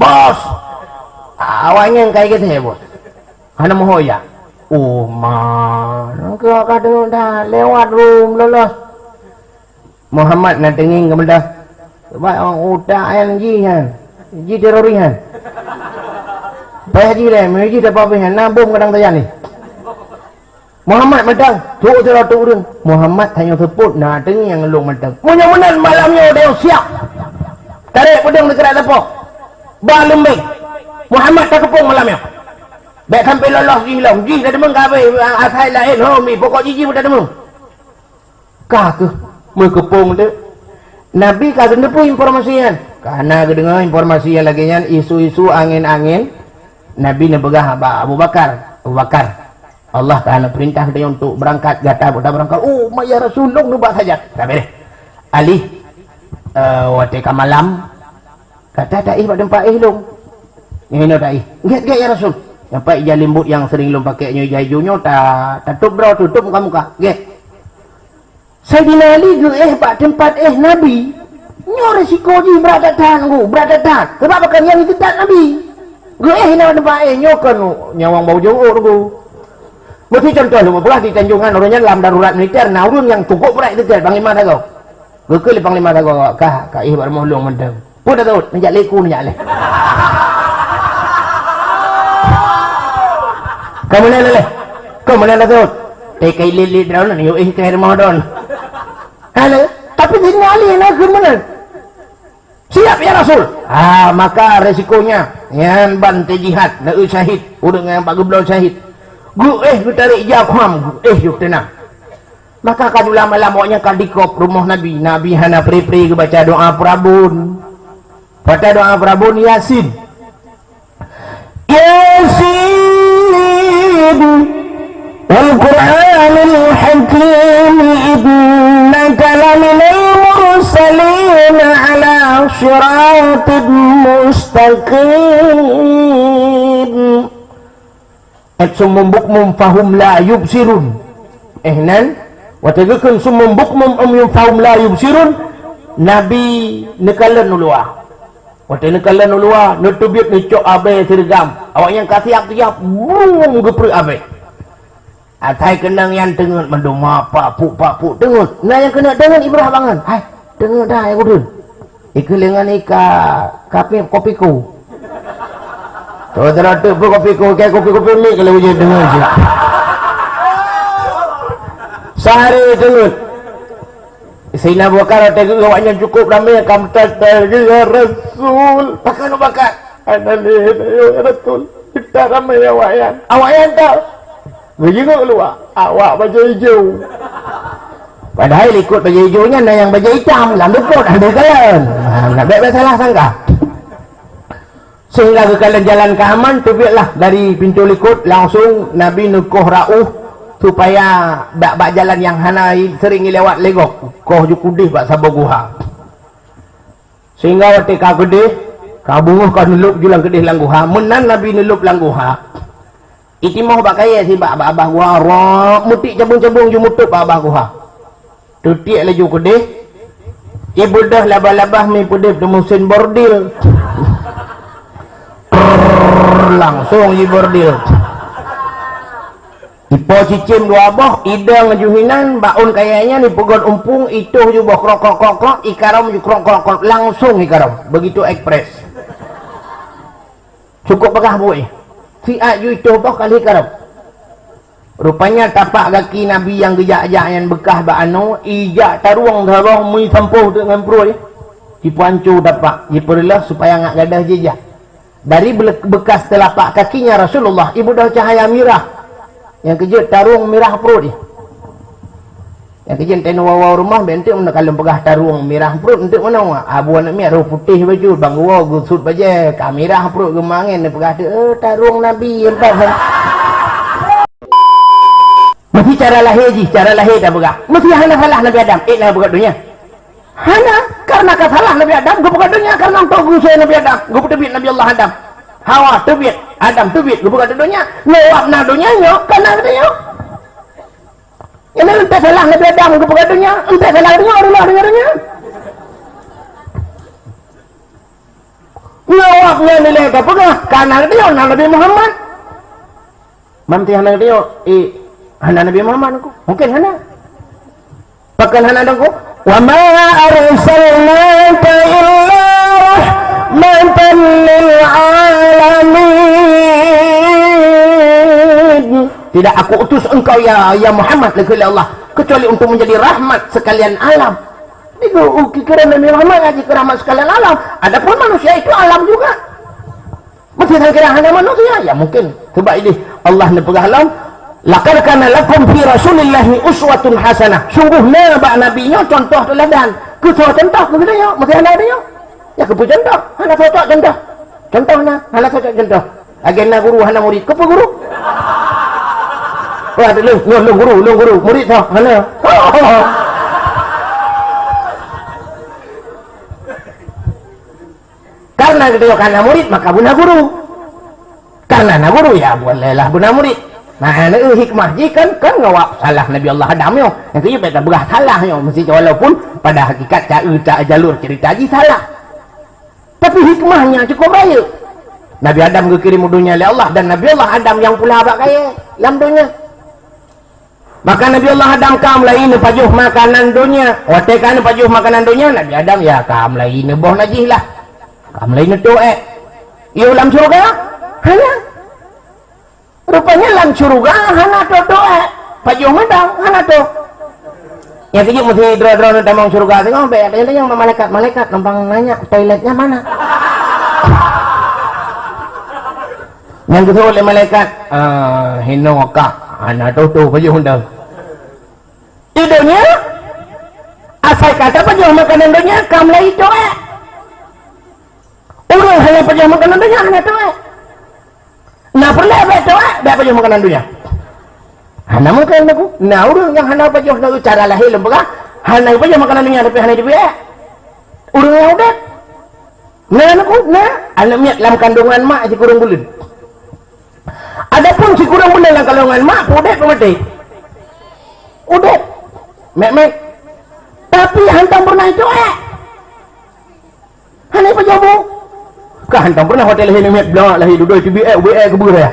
bos awaknya kayak gitu ya bos hana mohoya man ke kadang dah lewat room lolos Muhammad nak tenging kemudian sebab orang utak yang ji terorihan payah ji lah meji tak apa-apa nabung kadang tayang ni Muhammad medang tu turun Muhammad hanya seput nak tenging yang ngelung medang mudah-mudahan malamnya dia siap tarik pedang dekat apa balembek Muhammad tak kepung malamnya baik sampai lolos hilang ji dah demeng kabe asal lain homi pokok jiji pun dah demeng kah ke mengkepung dia Nabi kata depu informasian karena kedengar informasi yang lagi nyan isu-isu angin-angin Nabi ni begah Abu Bakar Allah Ta'ala perintah dia untuk berangkat gata berangkat ya Rasulullah nubak saja tak boleh alih watika malam kata tak ih tempat long ini tak ih get ya Rasul sampai ija limbut yang sering lu pakainya ija hijaunya tak tutup muka get Sayyidina Ali pak tempat Nabi nyo resiko ji beradatan sebab kan yang itu tak Nabi nak tempat nyo kan nyawang bau jauh tu mesti contoh lu pula di Tanjungan orangnya dalam darurat militer nah urun yang cukup berat itu kan panglima dago gekil panglima dago kah bar mohlong mendem pun dah tahu najak leku najak leh kamu mana tu tekai lilit daun ni yo ke Ramadan halo tapi Sayyidina Ali nak ke mana siap ya Rasul maka resikonya yang bantai jihad nak syahid udah dengan Pak Geblau syahid gu tarik jakham yuk tenang maka kan ulama-lamanya kan dikop rumah Nabi hana pri-pri ke baca doa Prabun baca doa Prabun Yasin wal Qur'anil Hakim innaka laminal mursalin ala siratin mustaqim sumum bukmum fahum la yubsirun nan watagakun sumum bukmum fahum la yubsirun Nabi nekalan ulua wate nekalan ulua nutubit ni cok abe sergam awak yang kasih tiap bung geprek abe atai kenang yang tengut menduma pak puk tengut nah yang kena dengan Ibrah bangan hai tengut dah aku dun ikelengan ika kopiku tu kopiku kayak kopi mik kalau hujan dengar je sehari tengut Sayyidina Abu Bakar tengok awaknya cukup ramai kamtas ya Rasul pakai analih ya Rasul kita ramai awakyan tak begitu keluar awak baju hijau padahal ikut baju hijaunya ada yang baju hitam dalam depot ada kalian nak baik salah sangka sehingga kalian jalan ke aman terbiatlah dari pintu likut langsung Nabi nukuh ra'uh supaya tak bak jalan yang hana sering lewat legok koh jukudih bak sabar guha sehingga waktu kagedih kabunguh kau nulup julang kedih langguha menan Nabi nulup langguha itimah bak kaya si bak abah guha rok mutik cabung-cabung ju mutup bak abah guha tutik laju kedih ia budah labah-labah mi pudih demusin bordil langsung di bordil ipo cicim dua boh idang juhinan baun kayaknya ni pegon umpung itu ju boh krok ikaram ju krok langsung ikaram begitu ekspres cukup begah boy si aju itu boh kali ikaram rupanya tapak kaki Nabi yang gejak-gejak yang bekah ba anu ijak taruang darah mi sampuh dengan perut dipancu tapak diperlah supaya ngak gadah jejak dari bekas telapak kakinya Rasulullah ibu dah cahaya mirah yang kejut tarung mirah perut dia yang kejut tenu wawa rumah bentuk mana kalau pegah tarung mirah perut untuk mana abu anak mirah putih baju bang wawa gusut baje kamirah perut gemangin dia pegah tarung Nabi mesti cara lahir dah pegah mesti hana salah Nabi Adam nak pegah dunia hana karena kesalah Nabi Adam gue pegah dunia karena untuk gusui Nabi Adam gue tebit Nabi Allah Adam Hawa tebit Adam tebit gue pegah dunia ngewap na dunia nyok karena dunia ini entah salah Nabi Adam gue pegah dunia entah salah dunia Allah dengarnya Ngawaknya nilai ke pegah karena dia Nabi Muhammad. Mamti hana dia hana Nabi Muhammad aku. Mungkin hana. Bahkan hana aku. Wa ma arsalnaka illa rahmatan lil alamin. Tidak aku utus engkau ya Muhammad oleh Allah kecuali untuk menjadi rahmat sekalian alam. Itu kira Nabi Muhammad ngaji ke rahmat sekalian alam. Adapun manusia itu alam juga. Mesti kira hanya manusia ya mungkin. Coba ini Allah nepegah alam. Laqad kana lakum fi Rasulillahi uswatun hasanah. Sungguhnya bak nabinya contoh teladan. Contoh kemudian mesti ada dia. Ya kepu contoh, hana cocok contoh. Contohnya, hana cocok contoh. Agenda guru hana murid. Kepu guru? Wah, lu guru, murid tau, hana. Karena kita karena murid maka guna guru. Karena na guru ya bolehlah guna murid. Nah, ada hikmah ji kan ngawak salah Nabi Allah Adam yo. Yang tu beta begah salah yo mesti walaupun pada hakikat tak jalur cerita ji salah. Tapi hikmahnya cukup baik. Nabi Adam dikirim dunia oleh Allah dan Nabi Allah Adam yang pula abak kaya dalam dunia. Maka Nabi Allah Adam kam lain pajuh makanan dunia. Watekan pajuh makanan dunia Nabi Adam ya kam lain boh najih lah. Kam lain tu ia ulam surga hanya rupanya lam surga hana to doa pajuh madang hana to yang tinggi mesti drone tamang surga tengok be ada yang malaikat nampang nanya toiletnya mana yang kedua oleh malaikat hino kak hana to pajuh undang idenya asal kata pajuh makanan dunia kam lai doa orang hanya pajuh makanan dunia hana doa. Nah pernah betul dah pajuh makanan dunia. Hana mungkin aku. Nah orang yang hana pajuh nak cara lahir lembagah. Hana pajuh makanan dunia tapi hana dibiak. Orang yang udah. Nah aku, anak miat dalam kandungan mak si kurang bulan. Adapun si kurang bulan dalam kandungan mak, udah mati. Udah, mek. Tapi hantam pernah itu hana pajuh bu. Kah hantam pernah hotel lahir miat belak lahir duduk TBA kebur ya.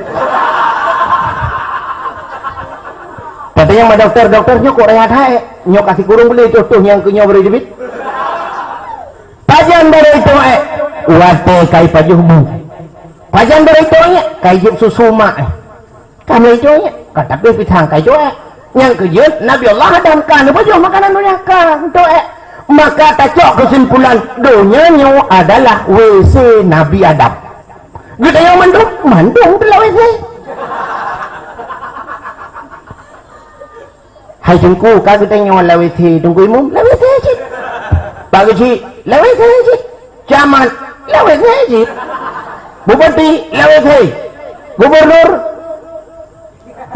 Katanya sama dokter-dokternya kok rehat hai nyok kasih kurung beli contoh yang kenyok beri debit. Pajan dari itu wate kai pajuh bu. Pajan dari itu kai jib susuma kami itu kata pisang kai itu yang kejut Nabi Allah Adam kan pajuh makanan dunia kan itu maka tacok kesimpulan dunia adalah WC Nabi Adam. Kita yang mandung telah WC. Hai tunggu kau kita yang lah WC tunggu imum lah WC cik. Bagi cik lah WC cik. Camat lah WC cik. Bupati lah WC. Gubernur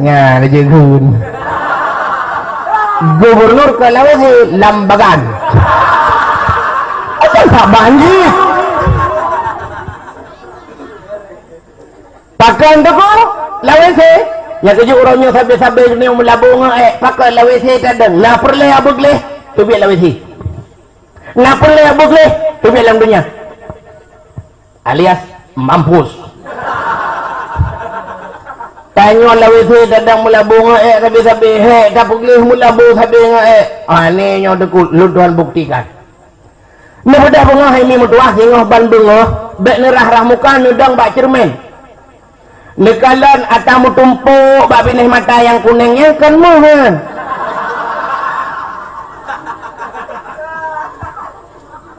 nya lejegun. Gubernur ke lah WC Lambagan. Tak banjir pakai untuk lawc yang keju orangnya sampai-sampai ni melabung pakai lawc kadang nak perleh abuk leh tu biar lawc nak perleh abuk leh tu biar dalam dunia alias mampus tanya lawc kadang melabung sampai-sampai tak boleh melabung sampai ni yang dekut lu Tuhan buktikan. Ni budak bunga ini mutuah singoh ban bunga bek nerah rahmuka nudang bak cermin nekalan atamu tumpuk bak binih mata yang kuningnya kan muhan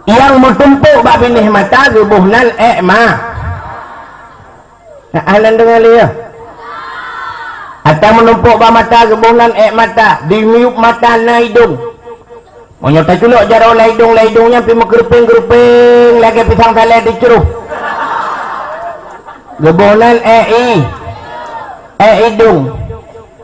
yang mutumpuk bak binih mata gebuhnan mah nah ahlan dengar dia atamu numpuk bak mata gebuhnan mata dimiup mata na hidung Monyo tak culuk jaro laidung-laidungnya pi geruping lagi pisang saleh diceruh. Gebonan hidung.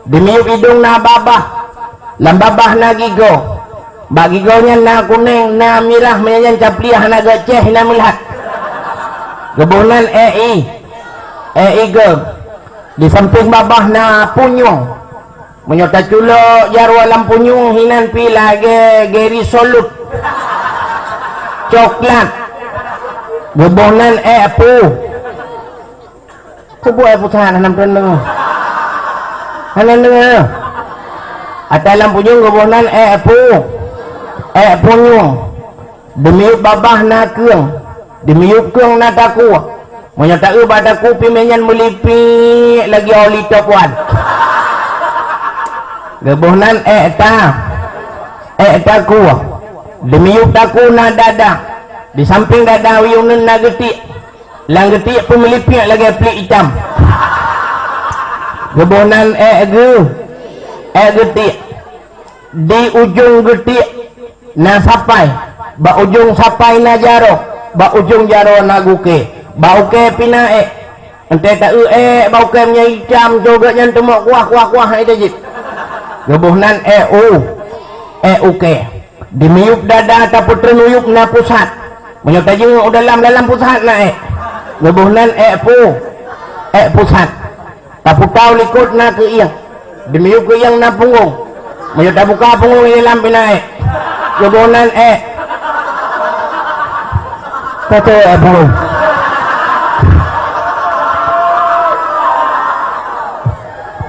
Demiup hidung na babah. Lam babah na gigo. Bagigonya na kuning na mirah menyanyi capliah na gaceh na melihat. Gebonan go. Di samping babah na punyung. Menyota culuk jarwa lampunyung hinan pi lagi geri solut coklat Gebohnan pu. Kubu pu tahan hanam teneng. Hanan dengar. Atalam punyung gebohnan pu. Punyung. Demiup babah na keung. Demiup keung na taku. Monya tak badaku pimenyan melipi lagi oli topuan. Gebohnan taku. Demiup taku na dada. Di samping dada wiunan na getik. Lang getik pun melipik lagi pelik hitam. Gebohnan getik. Di ujung getik na sapai. Ba ujung sapai na jaro. Ba ujung jaro na guke. Bauke pinae. Ente tak bauke nya hitam juga nyan temok kuah itu jip. Gebohnan uke. Dimiup dada ta putra nuyup na pusat. Menyata jeng dalam pusat na Gebohnan pusat. Ta putau likut na ke iyang. Dimiup ke iyang na punggung. Menyata buka punggung dalam pinae. Gebohnan kata punggung.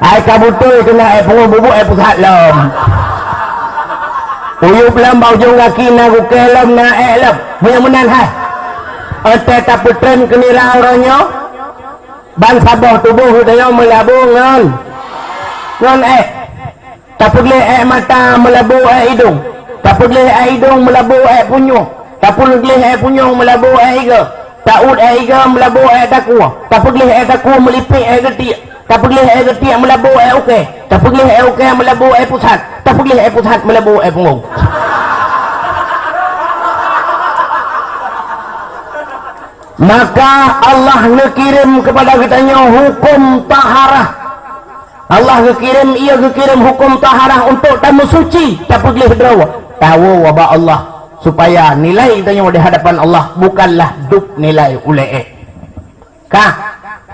Ai kabutul kena punggung bubuk pusat lom. Uyup lam bau jong kaki na gukelom na lam. Mudah-mudahan hai. Ate taputren kenira oronyo. Ban saboh tubuh dayo melabung ngon. Ngon tapudle mata melabu hidung. Tapudle hidung melabu punyung. Tapudle punyung melabu iga. Taud iga melabu taku. Tapudle taku melipik getik. Tapudle getik melabu okey. Tapudle okey melabu pusat. Tapudle pusat melabu punggung. Maka Allah ngekirim kepada kitanya hukum taharah. Allah ngekirim hukum taharah untuk tamu suci. Tapudle draw. Tahu wabah Allah supaya nilai kitanya di hadapan Allah bukanlah duk nilai uleh.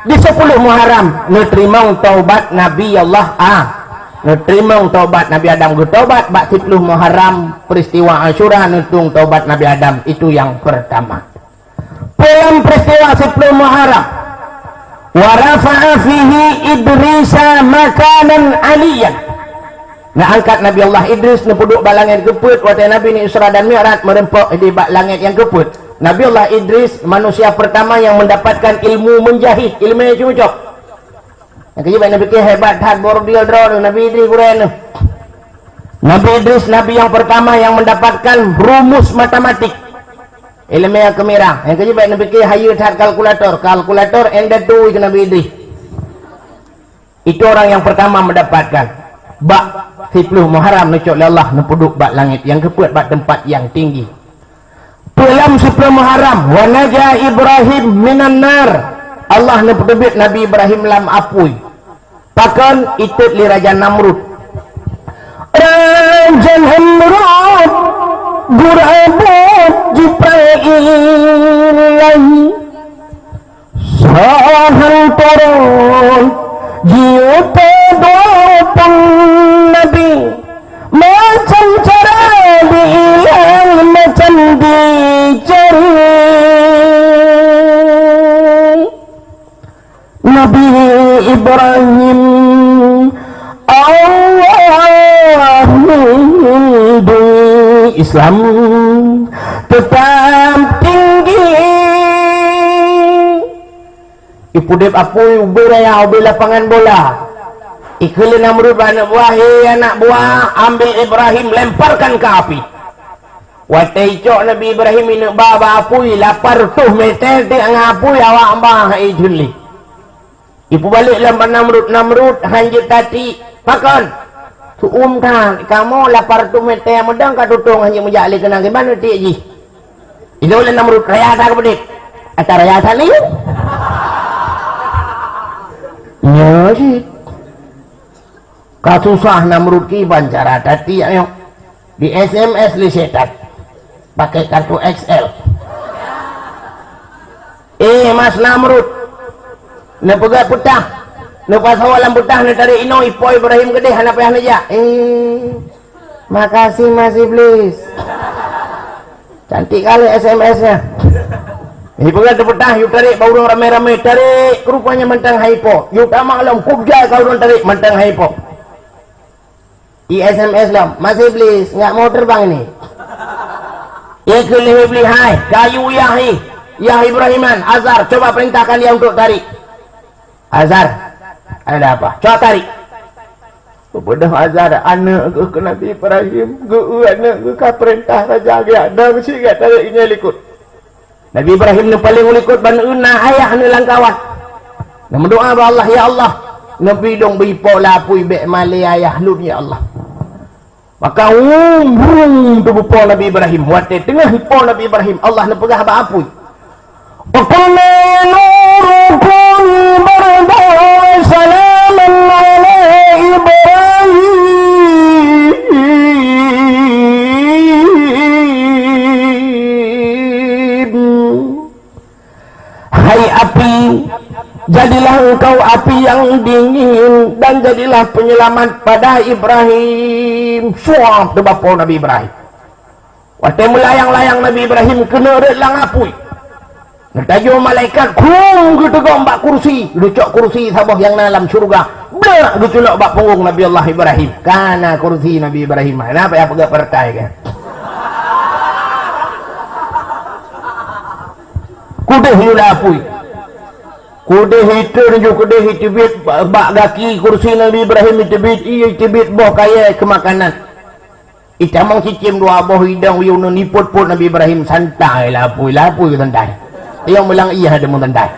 Di 10 Muharram nerima taubat Nabi Allah nerima taubat Nabi Adam taubat bak 10 Muharram peristiwa Asyura nutung taubat Nabi Adam itu yang pertama. Dalam peristiwa 10 Muharram wa rafa'a fihi Idrisa makanan aliyan. Angkat Nabi Allah Idris nepuduk balangit keput waktu Nabi ni Isra dan Mi'raj merempok di bak langit yang keput. Nabi Allah Idris manusia pertama yang mendapatkan ilmu menjahit, ilmu yang cucuk. Yang kejibat Nabi ke hebat hat bordial draw Nabi Idris kuren. Nabi Idris nabi yang pertama yang mendapatkan rumus matematik. Ilmu yang kemirah. Yang kejibat Nabi ke hayat hat kalkulator endatu ke Nabi Idris. Itu orang yang pertama mendapatkan. Bak 10 Muharram nucuk Allah nepuduk bak langit yang keput bak tempat yang tinggi. Dalam 10 Muharram wa naja Ibrahim minan nar. Allah nepuduk Nabi Ibrahim lam apui. Pakan itu li Raja Namrud. Raja Namrud gurabut Jibril sahan turun jiuta dopang Nabi macam cara diilang macam dicari. Nabi Ibrahim Allah lindungi Islam tetap tinggi. Ipudip apui uberaya ubi lapangan bola. Ikhlin Namrud anak buah, anak buah, ambil Ibrahim lemparkan ke api. Watai cok Nabi Ibrahim ini baba apui lapar tuh meter di ngapui awak mbah ijuli. Ibu balik lembar Namrud hanjit tadi makan. Tu umtan kamu lapar tuh meter medang katutung hanya menjali kena gimana ti ji. Itu oleh Namrud raya tak bedik. Acara raya tadi. Ya sih. Kasusah Namrud ki bancara tadi ayo di SMS li setat pakai kartu XL. Mas Namrud ne pegat putah ne pasawalan putah ne tadi ino ipo Ibrahim gede hana payah aja. Makasih Mas Iblis. Cantik kali SMS-nya. Hiburan petah, yuk tarik, baru ramai-ramai tarik, rupanya mentang haipo. Yuk tak maklum, kubja kau orang tarik, mentang haipo. SMS lah, masih iblis, nggak mau terbang ini. Ikhlas iblis, hai, kayu Yah Ibrahiman, Azhar, coba perintahkan dia untuk tarik. Azhar, ada apa? Coba tarik. Kepada Azhar, anak ke Nabi Ibrahim, anak ke perintah raja dia, ada mesti kat tariknya likut. Nabi Ibrahim ni paling ulikut banuna ayah ni langkawan. Nama doa ba Allah, ya Allah. Nabi dong bipo lapui bek mali ayah lu ya Allah. Maka burung tu bipo Nabi Ibrahim. Wate tengah bipo Nabi Ibrahim. Allah ni pegah ba apui. Wa qulna nurukum barda salaman ala Ibrahim. Hai api, jadilah engkau api yang dingin dan jadilah penyelamat pada Ibrahim. Suap tu bapa Nabi Ibrahim. Waktu melayang-layang Nabi Ibrahim kena relang apui. Netayo malaikat kung gitu gombak kursi, lucok kursi sabah yang dalam surga. Berak gitu nak bak punggung Nabi Allah Ibrahim. Karena kursi Nabi Ibrahim. Kenapa ya pegak pertai kan? Kudeh yulah apui. Kudeh itu dan juga kudeh itibit bak gaki kursi Nabi Ibrahim itibit boh kaya kemakanan. Itamang cicim dua boh hidang wiyuna niput-put Nabi Ibrahim santai lapui ke santai. Yang bilang iya ada menandai.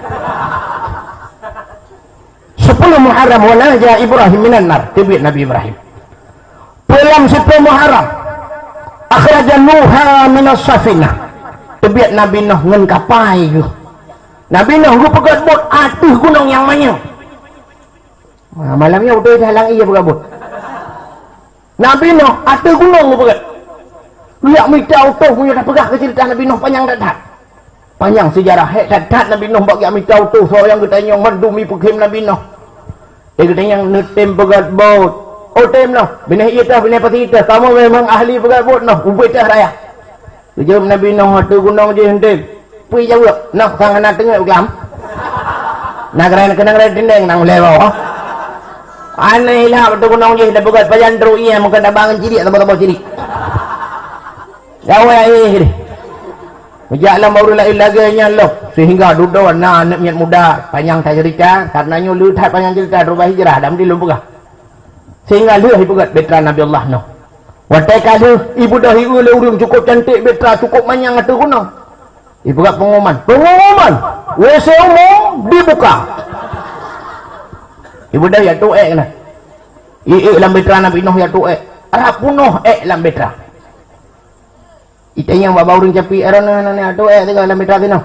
10 Muharram wanaja Ibrahim minan nar, tibit Nabi Ibrahim. Dalam 10 Muharram akhraja Nuha minas safinah. Tibit Nabi Nuh ngan kapai ke. Nabi Nuh gu pegat bot atuh gunung yang manyang. Malamnya udah halang iya pegat bot. Nabi Nuh atuh gunung gu pegat. Lihat mita auto punya dah pegah ke cerita Nabi Nuh panjang dadat. Panjang sejarah dadat Nabi Nuh bagi mita auto so yang kita yang mendumi pekim Nabi Nuh. Dia kata yang netem pegat bot. Oh tem noh. Binah iya tah binah pati tah. Kamu memang ahli pegat bot noh. Ubay tah raya. Jom Nabi Nuh atuh gunung je hentik. Pui jauh nak sang anak tengah ulam. Nak kena dendeng nang lewo. Aneh lah betul gunung je dah begat pajan teruk iya mungkin dah bangun cilik atau bawah cilik. Gawe ai ni. Berjalan baru lagi loh sehingga duduk anak miat muda panjang tak cerita karenanya lu tak panjang cerita rubah hijrah dah mesti lu pegah. Sehingga lu begat betra Nabi Allah Nuh. Watai kadu ibu dah ibu le urung cukup cantik betra cukup manyang atu gunung. Ibu kat pengumuman. WC umum dibuka. Ibu dah ya tuek kena. Dalam betra Nabi Nuh ya tuek. Arab punuh dalam betra. Ita yang bawa urung capi erana nana tuek tiga dalam betra kena.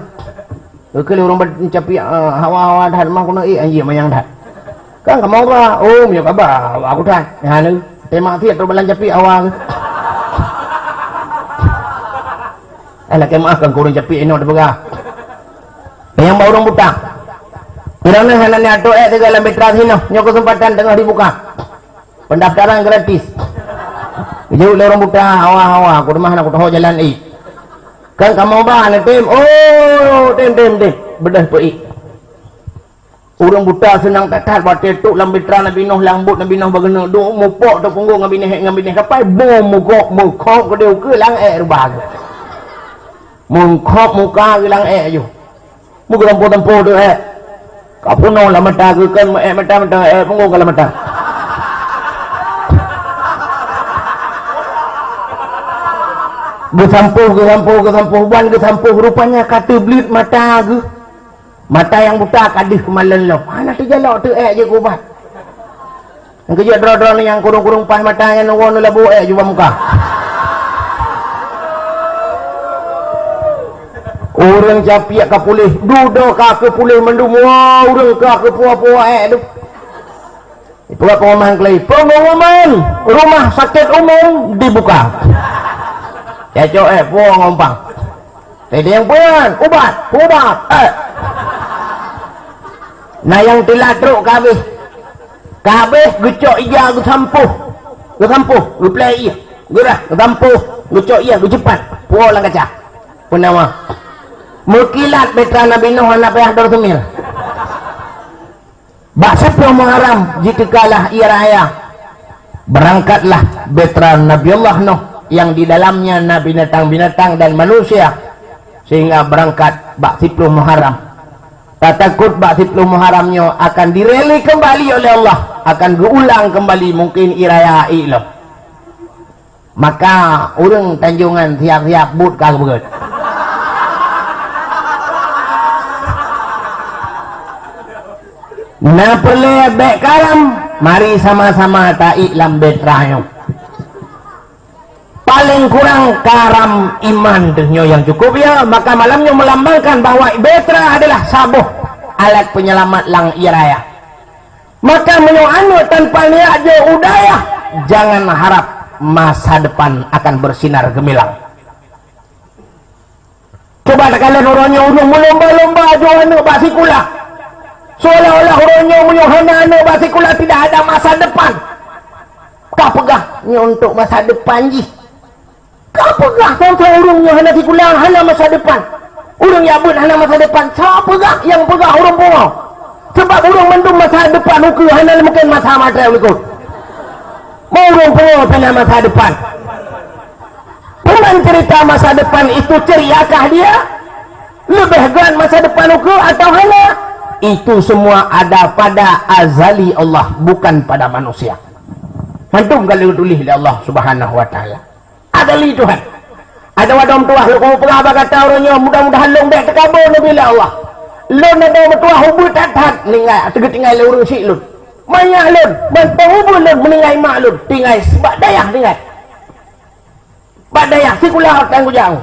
Kalau urung capi hawa-hawa dah mah kuno anjing mayang dah. Kan kamu apa? Oh, ya kabar. Aku dah. Ya ni. Tema tiap tu balan capi awal. Alah kemaafkan kurang capi ini ada pegah. Yang bawa orang buta. Kerana hanan ni atuk tiga dalam betra sini. Nyo kesempatan tengah dibuka. Pendaftaran gratis. Jauh orang buta hawa-hawa. Aku rumah aku tahu jalan Kan kamu apa? Tim. Oh, tim. Bedah pei. Orang buta senang tatat buat tetuk dalam betra Nabi Nuh lambut Nabi Nuh bagena duk mupok tu punggung ngabineh kapai bom mukok ke dia ke lang rubah. Mengkop muka hilang je. Muka tempoh tu Kapuno lah mata ke kan mata punggung kalau mata. Gesampuh ban gesampuh rupanya kata belit mata ke. Mata yang buta kadih kemalan lo. Mana tu jalak tu je kubat. Yang kerja drone ni yang kurung-kurung pas mata yang nunggu labu juga muka. Orang capiak ke pulih, duduk ke pulih mendum, orang ke puah-puah tu. Itulah pengumuman kelai. Pengumuman rumah sakit umum dibuka. Ya puah ngompang. Tadi yang puan, ubat. Nah yang tiladruk kabeh gecok iya gesampuh geplay iya gerah gesampuh gecok iya gecepat pulang kaca penawa Mukilat betra Nabi Nuh anak payah dortumil. Bak 10 Muharram jika kalah ia raya. Berangkatlah betra Nabi Allah Nuh yang di dalamnya nabi binatang-binatang dan manusia, sehingga berangkat bak 10 Muharram. Tak takut bak 10 Muharramnya akan direli kembali oleh Allah, akan diulang kembali mungkin iraya ilah. Maka urang Tanjungan siap-siap but kah begitu. Nah perlu bek karam, mari sama-sama taik lambet rahyong. Paling kurang karam iman dunia yang cukup ya, maka malamnya melambangkan bahwa betra adalah sabuh alat penyelamat lang iraya. Maka menyoanu tanpa niat je udaya, jangan harap masa depan akan bersinar gemilang. Coba kalian orangnya urung melomba-lomba jual basikula. Seolah-olah orangnya menyuhana basikula tidak ada masa depan. Kau pegahnya untuk masa depan ji. Kau pegah contoh urungnya hana sikula hana masa depan. Urung yabut hana masa depan. Siapa pegah yang pegah urung pungo. Sebab urung mendung masa depan ukur hana mungkin masa matra ikut. Mau urung pungo hana masa depan. Pernah cerita masa depan itu ceriakah dia? Lebih gan masa depan ukur atau hana? Itu semua ada pada azali Allah, bukan pada manusia. Mantum kalau tulis oleh Allah Subhanahu wa taala. Azali Tuhan. Ada wadam tuah lu kamu pernah kata orangnya mudah-mudahan long dek tekabur nabi Allah. Lon ada tuah hubul tatat ningai tinggal urung si lun. Banyak lun, bantang hubul lun meningai mak lun, tinggal sebab dayah tinggal. Bak dayah sikulah tangguh jauh.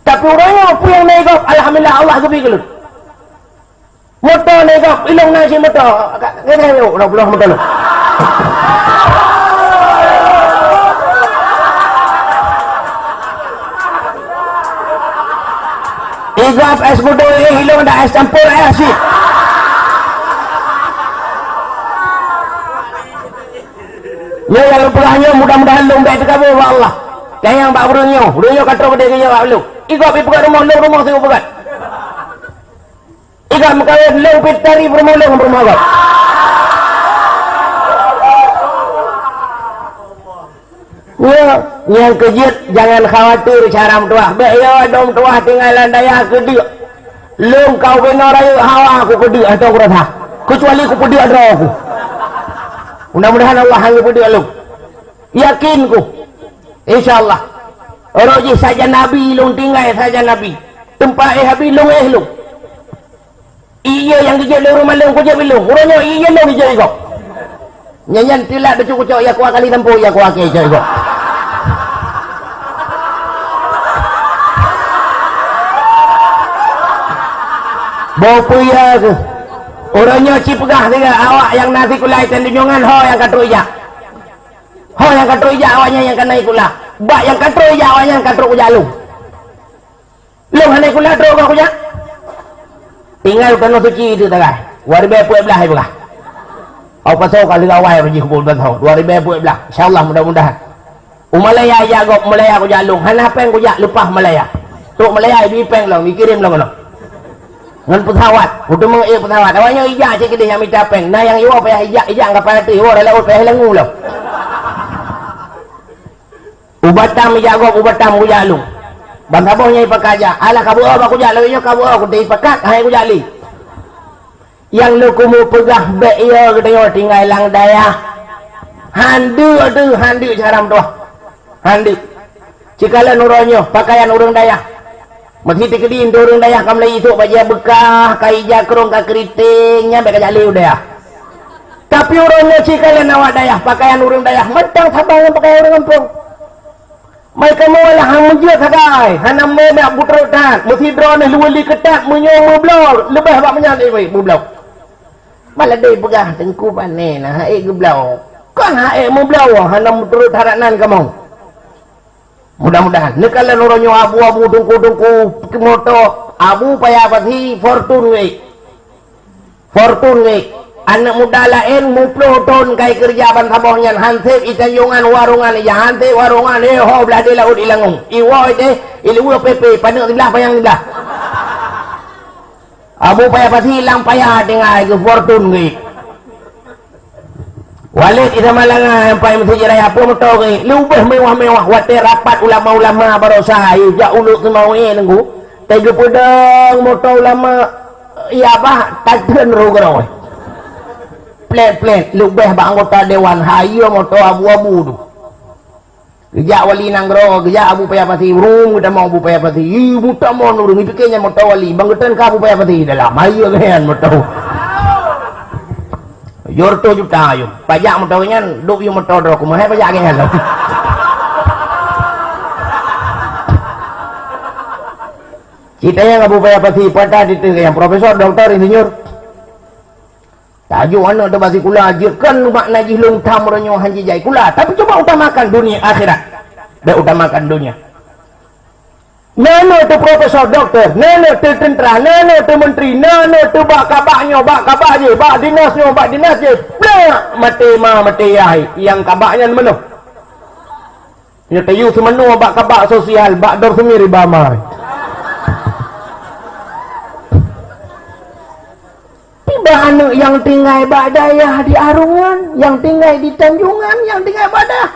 Tapi orangnya apa yang naik alhamdulillah Allah gebi lun. Motor ni kau, ilong nasi motor. Kena yuk, dah pulang motor lu. Igap es kudu ilong dah es campur asyik. Ya yang pulangnya mudah-mudahan lu baik terkabul wa Allah. Yang yang bak burungnya kata pada dia jawab lu. Igap pergi rumah saya pegat. Ikan mengkawin leng pitari bermulung bermagat. Ya, yang kejut jangan khawatir caram tuah. Beya dom tuah tinggalan daya kedik. Leng kau benar ayo hawa aku kedik atau berapa? Kecuali aku kedik ada aku. Mudah-mudahan Allah hanya kedik lu. Yakinku, insyaallah. Roji saja Nabi lung tinggal saja Nabi. Tempat habis lung lung. Iya yang dijak le rumah leng kujak bilung. Urangnya iya leng dijak ikut. Nyanyan tilak dah cukup ya kuah kali tempuh ya kuah ke ikut. Bawa puya ke. Orangnya cipegah dengan awak yang nasi kulai tendungan ho yang katru ijak. Ho yang katru ijak awaknya yang kena ikulah. Bak yang katru ijak awaknya yang katru kujak lu. Lu hana ikulah tru kau kujak. Tinggal kena suci itu tak? 2012 belah. Apa tahu kalau awal pergi kubur bantau 2012. Insyaallah mudah-mudahan. Umalaya jagok Malaya aku jalung. Hana peng aku jak lepas Malaya. Tok Malaya di peng long dikirim long. Ngan pesawat, udah mengair pesawat. Awalnya ijak cik dia yang minta peng. Nah yang iwa payah ijak enggak payah tu. Iwa laut payah lengu long. Ubatam jagok ubatam aku jalung. Bantabahnya ipakaja. Alah kabu aku jak lagi kabu aku teh ipakat hai aku jali. Yang lu kumu pegah bek ia kedaya tinggal lang daya. Handu caram tu. Handu. Cikala nuronyo pakaian urang daya. Masih tikedi urang daya kam lagi esok baju bekah kai jakrong ka keritingnya bek jali udah. Tapi urangnya cikala nawa daya pakaian urang daya mentang sabang pakaian urang kampung. Mereka mula hamujud sagai, hanam menak butrotan, mesti drone luwali ketat menyong mublor, lebih bak menyang dewe mublor. Malah dei pegah tengku pane nah hae geblau. Kan hae mublor hanam butrot haranan kamu. Mudah-mudahan nekalan oronyo abu-abu tungku-tungku moto abu payah pati fortune we. Anak muda lain muploton kai kerja bantabahnya hansip itayungan warungan ya hanti warungan ho belah di laut ilangung iwa ite ilu pepe panek sebelah payang sebelah Abu payah pasti hilang payah dengan ke fortune ke Walid ida malanga yang payah masjid raya apa motor ke lubah mewah-mewah watir rapat ulama-ulama berusaha ya uluk tu mau nunggu tega pedang motor ulama iya bah takkan rogro plan lubah ba anggota dewan hayo motor abu-abu tu Gejak wali nanggro, gejak Abu Payah Pati, rum kita mau Abu Payah Pati, ibu tak mau nurung, itu kayaknya mau tahu wali, banggetan ke Abu Payah Pati, dalam ayo kan mau tahu. Yorto juta ayo, pajak mau tahu kan, duk yung mau tahu dok, mau pajak kan lo. Ceritanya Abu Payah Pati pada itu yang profesor, doktor, insinyur. Tajuk anak tu basi kula ajarkan mak najih long tam ronyo hanji jai kula tapi coba utamakan dunia akhirat dan utamakan dunia nano tu profesor doktor nano tu tentera nano tu menteri nano tu bak kabaknya bak kabak je bak dinas je blah mati yai yang kabaknya mana nya tayu semenu bak kabak sosial bak dor semiri bamai anak yang tinggal badayah di Arungan, yang tinggal di Tanjungan, yang tinggal badah.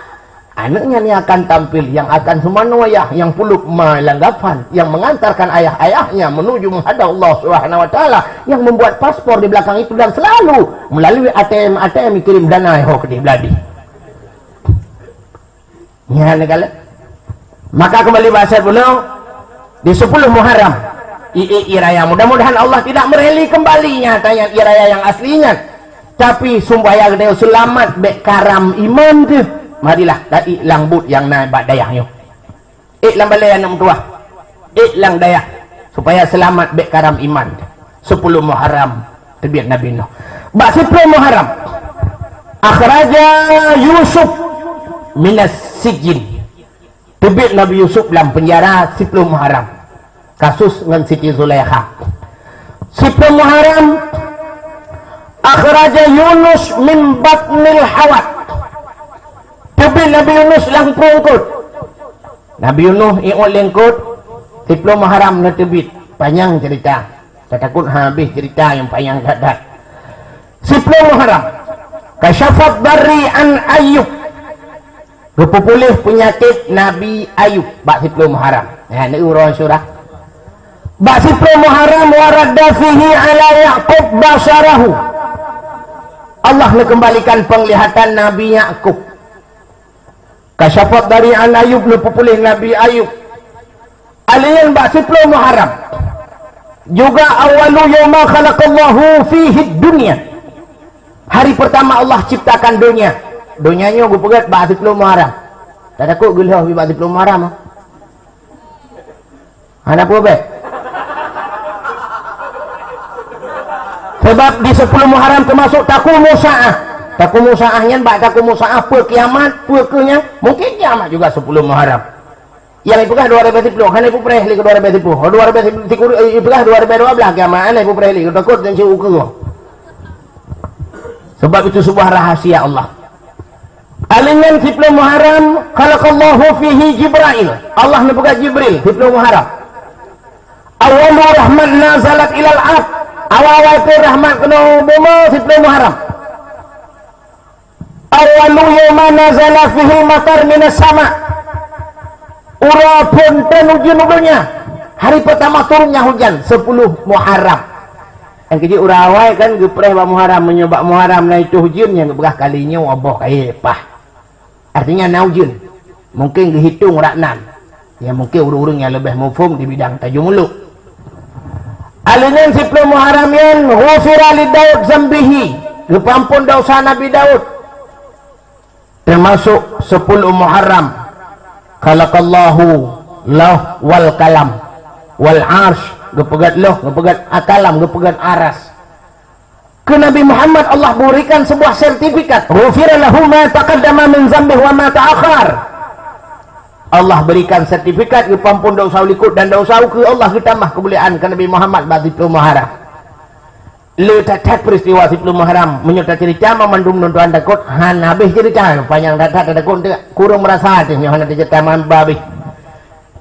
Anaknya ni akan tampil, yang akan semanwayah, yang puluk melanggapan, yang mengantarkan ayah-ayahnya menuju menghadap Allah Subhanahu Wa Taala, yang membuat paspor di belakang itu dan selalu melalui ATM kirim dana ke di beladi. Ya negala. Maka kembali bahasa beliau di 10 Muharram. Iraya mudah-mudahan Allah tidak mereli kembalinya tanya iraya yang aslinya tapi sumbaya gede selamat bek karam iman tu marilah tadi langbut yang naik bak dayahnya lang balai anak tua lang dayah supaya selamat bek karam iman 10 Muharram terbiat Nabi Nuh bak 10 Muharram akhraja Yusuf minas sijin terbiat Nabi Yusuf dalam penjara 10 Muharram kasus dengan Siti Zulaikha 10 Muharram akhraja Yunus min batnil hawat tapi Nabi Yunus lang prungkut Nabi Yunus i'ul lingkut 10 Muharram na tebit panjang cerita saya takut habis cerita yang panjang dadat 10 Muharram kasyafat dari an Ayub rupa pulih penyakit Nabi Ayub bak 10 Muharram ya ini urang surah bak 10 Muharram waradda fihi ala Yaqub basarahu Allah kembalikan penglihatan Nabi Yaqub kasyafat dari an Ayub pulih Nabi Ayub alian bak 10 Muharram juga awalu yawma khalaqallahu fihi dunya hari pertama Allah ciptakan dunia dunianya gue pegat bak 10 Muharram tak takut gelah bak 10 Muharram ada apa be sebab di 10 Muharram termasuk takumu sa'ahnya bak takumu sa'ah per kiamat per kenya mungkin kiamat juga 10 Muharram yang ipukah 2010 kan ipu perehli ke 2010 ipukah 2012 kiamat ipu perehli takut dan siuku sebab itu sebuah rahasia Allah alingan 10 Muharram khalaqallahu fihi Jibril Allah membuka Jibril 10 Muharram awalu rahmat nazalat ilal ab awal-awal ke rahmat kena buma 10 Muharram awalu yawma nazala fihi matar minas sama ura punten hujan hari pertama turunnya hujan 10 Muharram yang kecil ura awal kan gepreh bak Muharram menyebab Muharram na itu hujan yang gebah kalinya wabah kaipah artinya na hujan mungkin dihitung raknan ya mungkin urung-urung yang lebih mufhum di bidang tajumuluk alinan 10 Muharram yang ghufira li Daud zambihi dipampun dosa Nabi Daud termasuk 10 Muharram khalaqallahu lah wal kalam wal arsh gepegat loh gepegat akalam gepegat aras ke Nabi Muhammad Allah berikan sebuah sertifikat ghufira lahu ma taqaddama min zambihi wa ma ta'akhar Allah berikan sertifikat kepampun dosa likut dan dosa ke Allah ditambah kebolehan ke Nabi Muhammad bagi 10 Muharram letak peristiwa 10 Muharram menyerta cerita memandum nonton takut han habis cerita panjang data takut kurang merasa hatinya han cerita man babi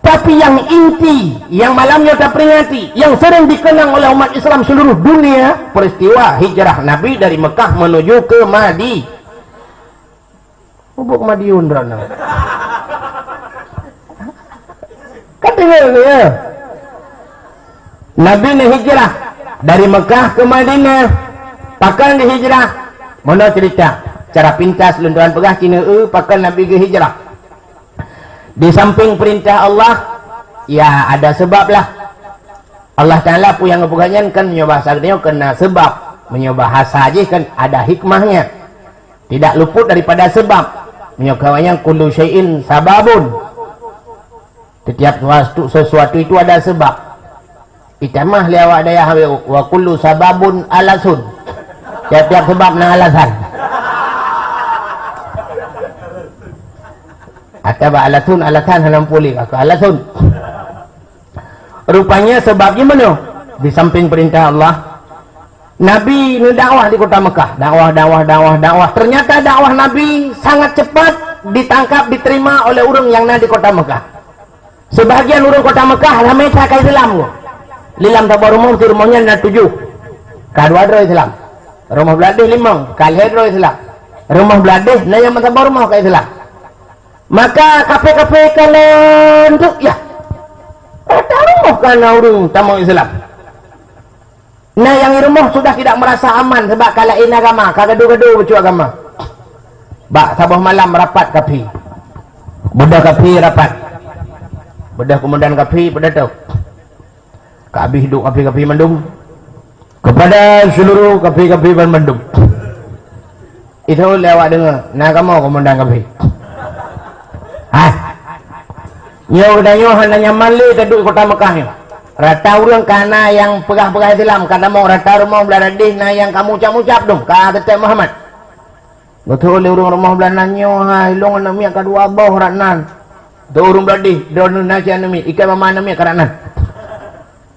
Tapi yang inti, yang malamnya terperingati, yang sering dikenang oleh umat Islam seluruh dunia, peristiwa hijrah Nabi dari Mekah menuju ke Madi. Ubuk Madiun rana. Katanya ya. Nabi ni hijrah dari Mekah ke Madinah. Pakai ni hijrah. Mana cerita? Cara pintas lunduran pegah Cina pakai Nabi ke hijrah. Di samping perintah Allah, ya ada sebab lah. Allah Ta'ala pun yang ngebukannya kan menyobah sagnya kena sebab. Menyobah hasa aja kan ada hikmahnya. Tidak luput daripada sebab. Menyokawanya kullu syai'in sababun. Setiap sesuatu itu ada sebab. Itamah liawak daya wa kullu sababun alasun. Setiap sebab na alasan. Atau alasan halam pulih atau alasan. Rupanya sebabnya mana? Di samping perintah Allah, Nabi ni dakwah di kota Mekah, dakwah. Ternyata dakwah Nabi sangat cepat ditangkap, diterima oleh orang yang ada di kota Mekah. Sebahagian orang kota Mekah ramai cakai Islam. Lilam tabar rumah tu rumahnya ada 7. Kadua dro Islam. Rumah beladih 5, kali dro Islam. Rumah beladih na yang tabar rumah ke Islam. Maka kafe-kafe kalian tu ya taruh karena orang tamu Islam. Nah yang di rumah sudah tidak merasa aman sebab kalain agama, kagadu-gadu becu agama. Bak sabah malam rapat kafe. Bedah kafe rapat. Bedah kemudian kafe bedah tu. Kabi hidup kafe-kafe Bandung. Kepada seluruh kafe-kafe Bandung. Itu lewat dengar. Nah kamu komandan kafe. Nyo danyo hananya mali duduk kota Mekah ni. Rata orang kana yang pegah-pegah Islam, kana mau rata rumah beladih na yang kamu ucap-ucap dong, ka Tete Muhammad. Betul orang rumah belananyo hai long nami kadua bawah ranan. Tu orang beladih, don naci nami, ikan mama nami karanan.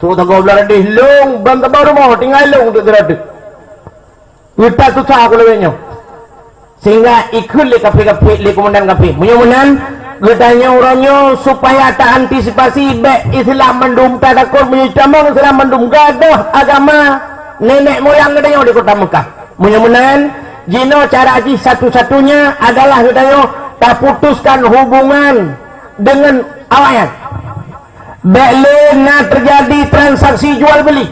Tu tago beladih long bang ka rumah tinggal long tu beladih. Kita susah aku lewenya. Sehingga ikut le kafe-kafe le komandan kafe. Mudah-mudahan getanya orangnya supaya tak antisipasi baik Islam mendum tak takut menyucamang Islam mendum gadah agama nenek moyang getanya di kota Mekah. Mudah-mudahan jino cara haji satu-satunya adalah getanya tak putuskan hubungan dengan awayan. Baiklah nak terjadi transaksi jual beli.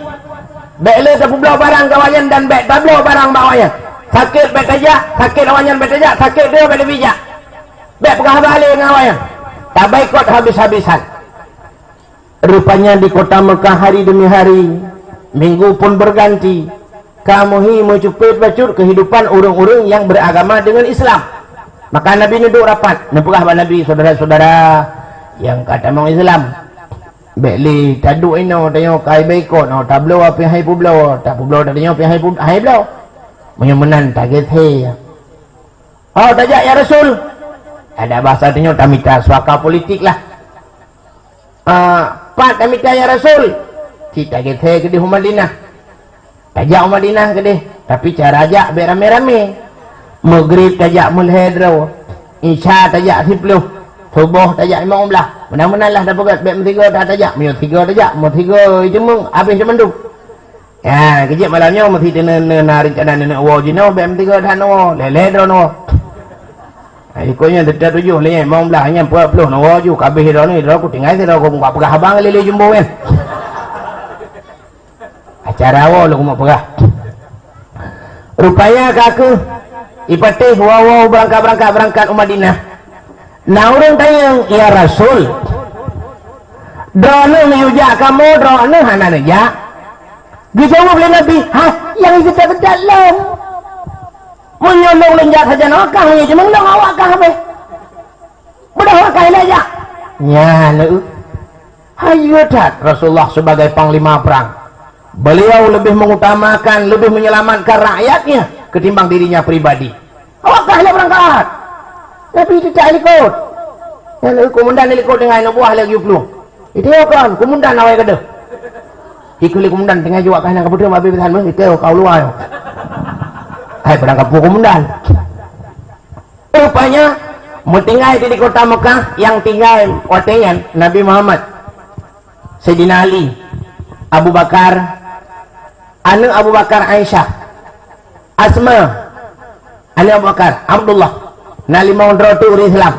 Baiklah tak belau barang kawayan dan baik tak belau barang bawayan. Sakit baik tajak, sakit awayan baik tajak, sakit dia baik bijak. Baik pegah balik dengan awaknya. Tak baik kot habis-habisan. Rupanya di kota Mekah hari demi hari, minggu pun berganti. Kamu mencupit bacur kehidupan orang-orang yang beragama dengan Islam. Maka Nabi duduk rapat. Nepegah Nabi saudara-saudara yang kata mau Islam. Baiklah taduk ino tanya kai baik kot. No tak belau apa hai pu belau. Tak pu belau tadinya apa hai belau. Menyemenan tak gethe. Oh tajak ya Rasul. Ada bahasa tanya tamita suaka politik lah. Pak tamita ya Rasul. Kita kita ke di Madinah. Tajak Madinah ke deh. Tapi cara ajak berame-rame. Maghrib tajak mulhedro. Isya tajak 10. Subuh tajak 15. Mudah-mudahan lah dapat bet metiga dah tajak. Mio 3 tajak, mo 3 jemung habis jemenduk. Ya, kejap malamnya mesti tena rencana nenek wo jino bet metiga dah no. Lele no. Ikutnya dekat 7 leh mau belah hanya 40 no ju kabeh ro ni ro ku tinggal ro ku buka pegah abang lele jumbo kan. Acara wo lu mau pegah. Rupanya kaku ipateh wow berangkat Madinah. Nah orang tanya ya Rasul. Dono meyujak kamu dono hanan aja. Dijawab oleh Nabi, "Hah, yang kita ke dalam." Menyolong lenjak saja nakah hanya cuma nak awak kah be. Mudah wakai aja. Ya lu. Hayo dak Rasulullah sebagai panglima perang. Beliau lebih mengutamakan, lebih menyelamatkan rakyatnya ketimbang dirinya pribadi. Awak kah berangkat. Tapi tidak ikut. Ya lu komandan ikut dengan buah lagi 20. Itu kan komandan awak kada. Ikut komandan tengah juga kah nak keputusan habis pesan mesti kau luar. Hai berangkat komandan. Rupanya tinggal di kota Mekah, yang tinggal watayan Nabi Muhammad, Sayyidina Ali, Abu Bakar, anak Abu Bakar Aisyah, Asma, anak Abu Bakar Abdullah, na limau tu orang Islam.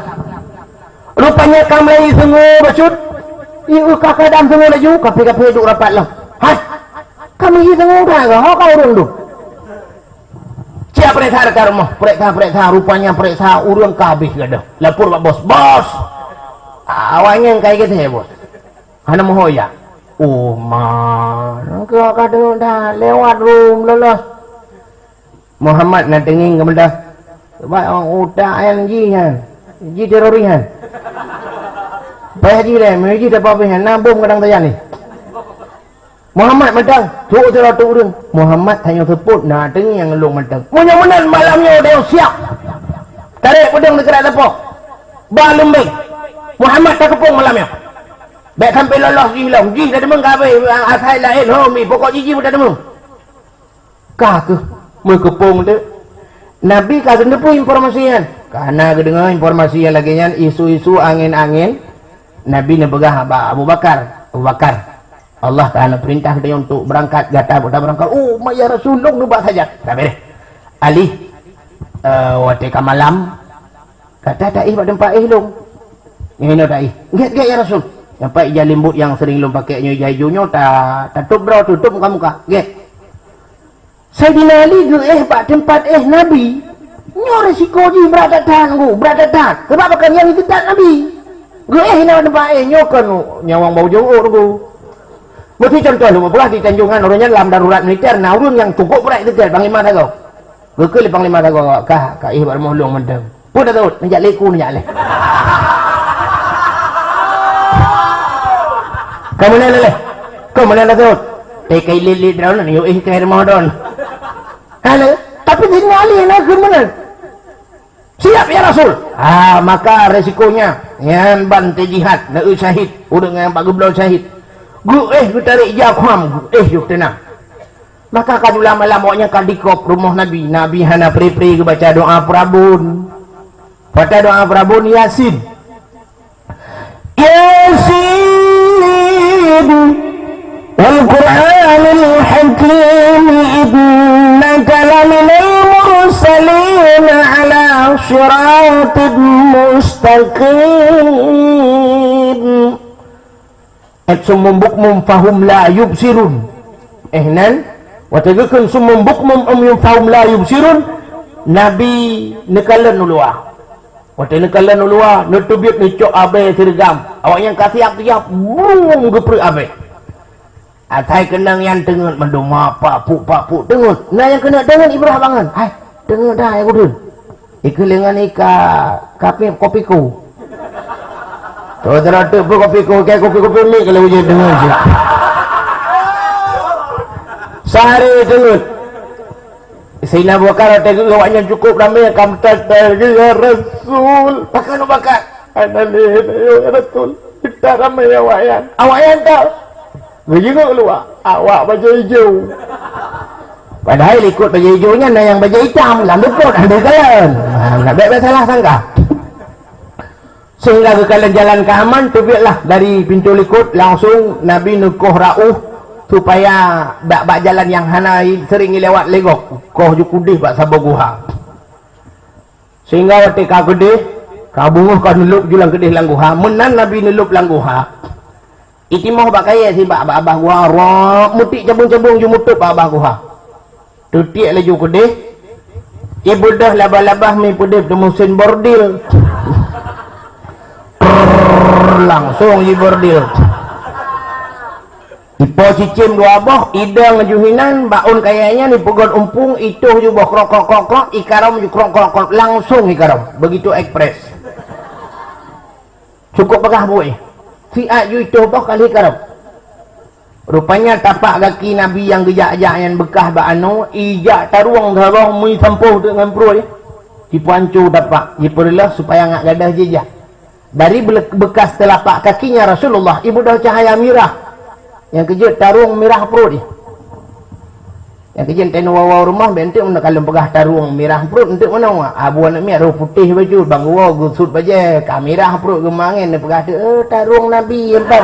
Rupanya kami semua bacut, iu kakadam semua laju, kapi duk rapat lah. Hai, kami semua dah, kau orang tu. Siapa periksa dekat rumah? Periksa, rupanya periksa urang kabeh gadah. Lapor pak bos. Bos. Awaknya kayak gitu ya, bos. Hana moho ya. Oh, man. Kau kata dah lewat room lolos. Muhammad nak tenging ke dah. Baik orang utak yang ji kan. Ji teroris kan. Baik ji dah, meji dapat apa kan. Nabum kadang tayang ni. Muhammad medang, suruh tu urang. Muhammad hanya seput nak tenging yang long medang. Mudah-mudahan malamnya dia siap. Tarik pedang dekat dapur. Ba lembing. Muhammad tak kepung malamnya. Baik sampai lolos hilang. Ji dah demeng kabeh asal lain homi pokok ji pun dah demeng. Kah ke me kepung tu. Nabi kah kena pun informasi kan. Karena kedengar informasi yang lagi kan isu-isu angin-angin. Nabi nak pegah Abu Bakar. Allah Ta'ala perintah dia untuk berangkat, gata kita berangkat. Oh, ya Rasulullah nubak saja. Tak boleh. Ali watika malam kata tak ih pada tempat long. Ini tak ih. Get ya Rasul. Sampai ija limbut yang sering long pakai nyo hijau-hijaunya tutup muka-muka. Get. Sayyidina Ali pak tempat Nabi. Nyo resiko ji berat tahan. Sebab kan yang itu tak Nabi. Nak tempat nyo kan nyawang bau jauh tu. Berarti contoh lu belah di Tanjungan orangnya dalam darurat militer, nah urang yang cukup berat dekat panglima dah kau. Gekeli panglima dah kau kah ih bar mohlong mendem. Pun dah tahu najak leku najak leh. Kamu mana leh? Kau mana dah tahu? Kai lilit dah ni yo ke Ramadan. Halo, tapi Sayyidina Ali nak ke mana? Siap ya Rasul. Maka resikonya yang bantai jihad, nak syahid, urang yang pak geblon syahid. Gu tarik jakham yuk tenang. Maka kadulah malam awaknya kadikop rumah Nabi hana pri-pri ke baca doa Prabun. Baca doa Prabun Yasin wal Qur'anil Hakim innaka laminal mursalin ala siratin mustaqim. Summum bukmum fahum la yubsirun. Nan watagakan summum bukmum fahum la yubsirun. Nabi nekalan nulua. Wata nekalan nulua nutubiat nicok abe sergam. Awak yang kasih tiap bung geprek abe. Atai kenang yang tengut mendoma pak puk tengut. Nah yang kena dengan ibrah bangan. Hai tengut dah aku dun. Iku lengan ika kopi ku. Kalau terlalu pun kopi ni kalau hujan dengar je. Sehari dengar. Sayyidina Abu Bakar tengok awaknya cukup ramai akan kata ya Rasul. Bakar bakar. Analih ya Rasul. Kita ramai awaknya. Awaknya tak. Begitu keluar. Awak baju hijau. Padahal ikut baju hijaunya ada yang baju hitam. Lalu pun ada kalian. Nak baik salah sangka. Sehingga kekalian jalan ke aman, tubiatlah dari pintu likut langsung Nabi nukuh rauh supaya bak jalan yang hana sering lewat legok. Koh jukudih bak sabah guha. Sehingga waktu kagedih, kabunguh kau nulup julang kedih langguha. Menan Nabi nulup langguha. Itimah bak kaya si bak abah guha. Rok mutik cabung-cabung jumutup bak abah guha. Tutik laju kedih. Ibu dah labah-labah mi pudih temusin bordil. Langsung di bordil. Ipo cicim dua boh, idang juhinan, baun kayaknya ni pugon umpung, itu juga krok, ikaram juga krok, langsung ikaram. Begitu ekspres. Cukup pegah buih. Si aju itu boh kali ikaram. Rupanya tapak kaki Nabi yang gejak-gejak yang bekah ba'anu, ijak taruang darah mui sampuh dengan perut. Cipu ancu tapak. Cipulah supaya ngak gadah jejak. Dari bekas telapak kakinya Rasulullah, ibu dah cahaya mirah. Yang kejut tarung mirah perut dia. yang kejadian tenu wawa rumah bentuk mana kalau pegah taruang merah perut untuk mana abu anak merah putih baju bang wawa gusut baje kamera perut gemangin dia pegah taruang nabi empat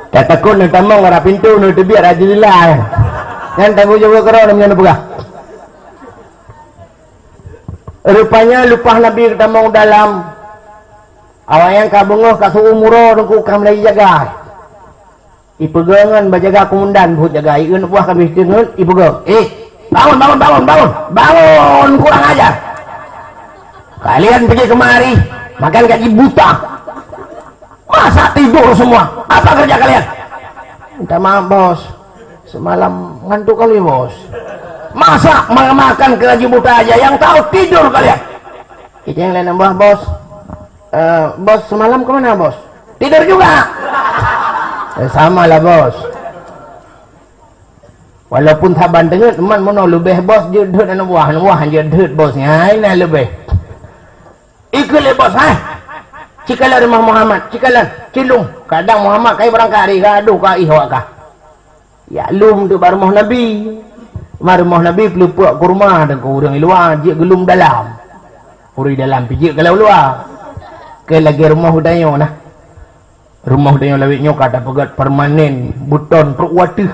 tak takut nak tamang arah pintu nak biar ajilah kan tamu juga kerana namanya pegah rupanya lupa nabi tamang dalam awak yang kabungoh kasih umuro nunggu kam lagi jaga ipegangan bajaga kumundan buat jaga iun buah kami dengan ipegang bangun kurang ajar kalian pergi kemari makan gaji buta masa tidur semua apa kerja kalian minta maaf bos semalam ngantuk kali bos masa makan gaji buta aja yang tahu tidur kalian kita yang lain nambah bos bos semalam kemana bos tidur juga sama lah bos walaupun taban dengar teman mana lebih bos jedut dan wah jedut bosnya ini lebih ikut bos cikalan rumah Muhammad cikalan cilung kadang Muhammad kayak berangkat hari gaduh kah ihwak kah ya lum tu baru rumah Nabi pelupuk kurma dan kau orang luar jik gelum dalam uri dalam pijik kalau luar ke lagi rumah hudayo nah rumah dia lawiknya kata pegat permanen buton perwatu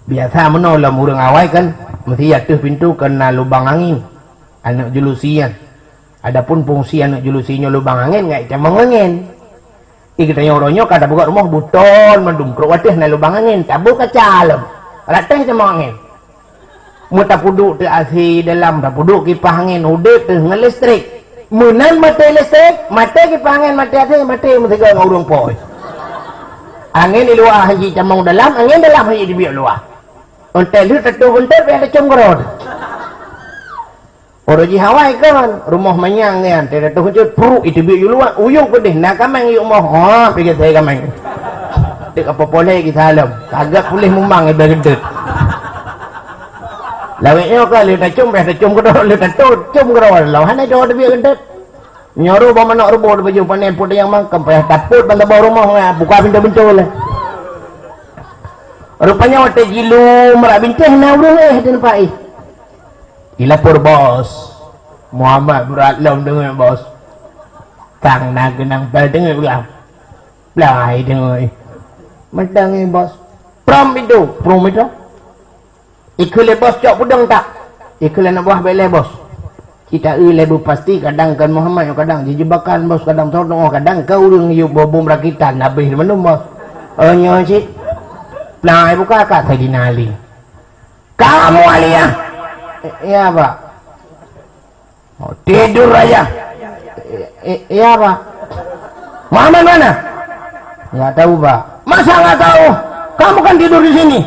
biasa menolong orang awai kan mesti jatuh pintu kena lubang angin anak julusian adapun fungsi anak julusinya lubang angin enggak camang angin ikatnya orangnya kata pegat rumah buton mendung perwatu na lubang angin tabu kacalem rateng camang angin muta puduk terasi dalam tak puduk kipas angin udah tu ngelistrik munan mati listrik mati kipangan mati atas mati mesti ngurung poi angin di luar haji camang dalam angin dalam haji di biar luar untuk lu tetu bentar biar ada congkrot orang ji Hawaii kan rumah manyang kan tidak tahu je perut itu biar luar uyung pedih nak kamang yuk mau pergi saya kamang tak apa boleh kita alam agak boleh memang ibarat gedut lawiknya kan lu tak cum kedor lu tak cum kedor lawan ada dia biar gendet nyoru bawa nak rubuh baju panen putih yang mangkam payah taput bantah bawah rumah buka pintu lah rupanya waktu jilu merak bintang na urang dan pai ilapor bos Muhammad berat lam dengan bos tang nak kenang pai dengan belah belai dengan mentang bos prom itu ikut bos cok pudang tak ikut nak buah belai bos kita lebu pasti kadang kan Muhammad kadang dijebakan bos kadang tolong kadang kau urang yuk bom rakitan habis mana bos nyo si pelai buka kata dinali kamu alia iya pak tidur aja iya pak Muhammad mana nggak tahu pak masa nggak tahu kamu kan tidur di sini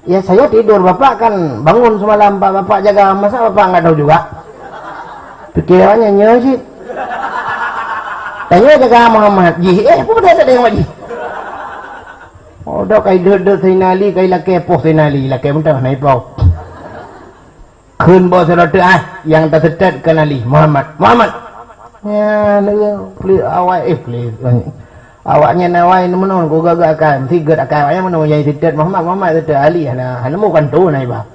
ya saya tidur bapak kan bangun semalam pak bapak jaga masa bapak nggak tahu juga pikirannya nyosit tanya jaga Muhammad ji apa betul ada yang wajib udah kayak duduk sinali kayak laki kepoh sinali laki mentah naik bau kun bos rata yang tersedat kenali Muhammad ya please awak please awaknya nawai menon ko gagal kan tiga akan ayam menon yang sedat Muhammad sedat Ali hana mu kan tu naik bau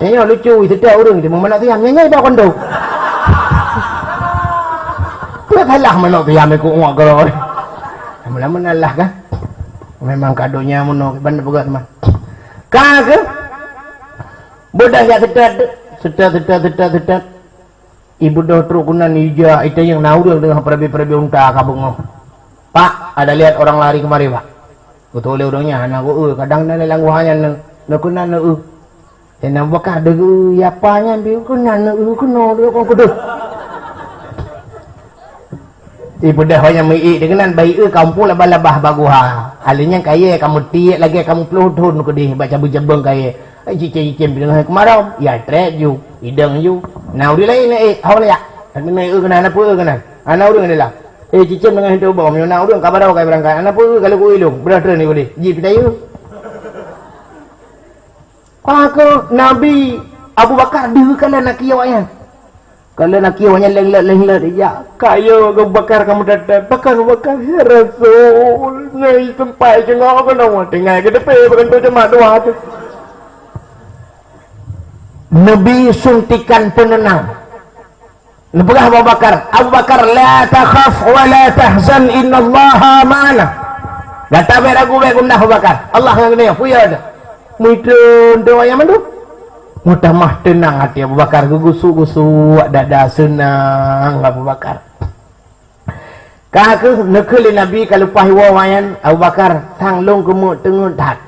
tanya lucu sedat orang di mana tiam nyanyi bau kan tu kuat halah menon tiam aku ngak geroi lama-lama lah kan memang kadonya menon bandar pegat mah kagak bodah ya sedat ibu dah terukunan ija itu yang naudang dengan perabi unta kabung pak ada lihat orang lari kemari pak betul oleh orangnya anak kadang nana langguhannya nakunan dan bakal ada ya apanya biu kunan kuno dia kau kudu ibu dah banyak mei dengan bayi kampung labah baguha halinya kaya kamu tiak lagi kamu pelutun kudih baca bujabeng kaya cicim dengan kemarau ya trek ju idang ju nào đi lấy này thôi này ạ này cái này nó phơi cái này nó đường này là cicim dengan itu bom nào đường kabar kayak berangkat nó phơi kalau gue ilung berada nih gue jip dah yuk aku Nabi Abu Bakar dulu kan anak kiawanya Kalau nak kiwanya lenglet dia. Kaya Abu Bakar kamu datang. Bakar ya Rasul. Ngai tempat je ngau kan awak tinggal ke depan bukan tu cuma doa tu. Nabi suntikan penenang. Nebah Abu Bakar la takhaf wa la tahzan innallaha ma'ana. Gata beragu gundah Abu Bakar. Allah yang ni puya dah. Mudun doa yang mana? Mudah mah tenang hati Abu Bakar, gusu-gusu dada senang Abu Bakar. Kah nekeli Nabi kalau pahwa wayan Abu Bakar sang long kemuk tengut dat.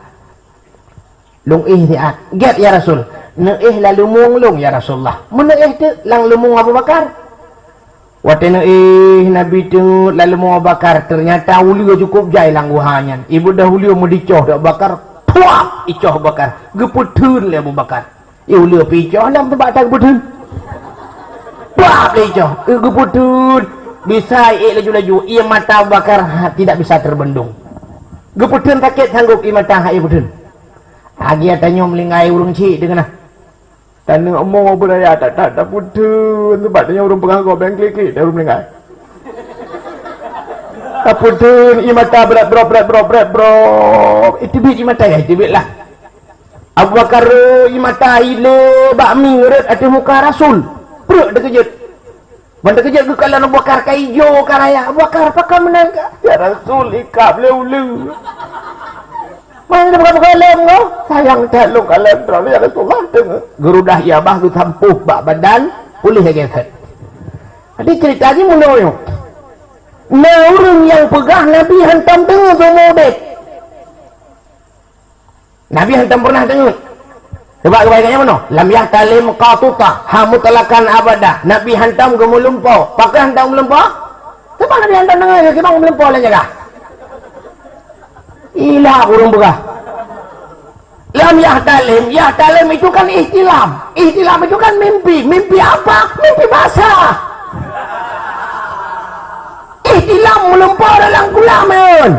Long diat. Get ya Rasul. Neih lalu munglung ya Rasulullah. Meneih tu lang lumung Abu Bakar. Waktu Nabi tu lalu Abu Bakar ternyata ulio cukup jai lang guhanyan. Ibu dah ulio mau dicoh Abu Bakar. Puak icoh Abu Bakar. Geputun le Abu Bakar. Ulio picoh lang tempat tak geputun. Puak icoh. Geputun. Bisa laju-laju. Ia mata Abu Bakar tidak bisa terbendung. Geputun sakit sanggup ia mata geputun. Agi tanya melingai urung cik dengan tanya omong apa dah tak putun sebab tanya urung pegang kau bang klik dah urung melingai. Tak putun i mata berat bro. Itu biji mata ya, itu lah. Abu Bakar i mata ile bakmi ngeret ada muka Rasul. Perut dah kejut. Benda kejut ke kalau Abu Bakar kaijo karaya. Abu Bakar pakai menang ya Rasul ikap leu. Mana bukan lem no? Sayang telung kalem terlalu ya Rasulullah tengok. Gerudah ya bah tu tampuh bak badan pulih geset. Jadi cerita ni menurut. Orang yang pegah Nabi hantam tengok semua dek. Nabi hantam pernah tengok. Sebab kebaikannya mana? Lam yahtalim qatuta hamutlakan abada. Nabi hantam ke melumpo. Pakai hantam melumpo? Sebab Nabi hantam tengok ke bang melumpo lah jaga. Ilah burung begah. Lam yahtalim itu kan ihtilam. Ihtilam itu kan mimpi. Mimpi apa? Mimpi basah. Ihtilam melumpur dalam gulaman.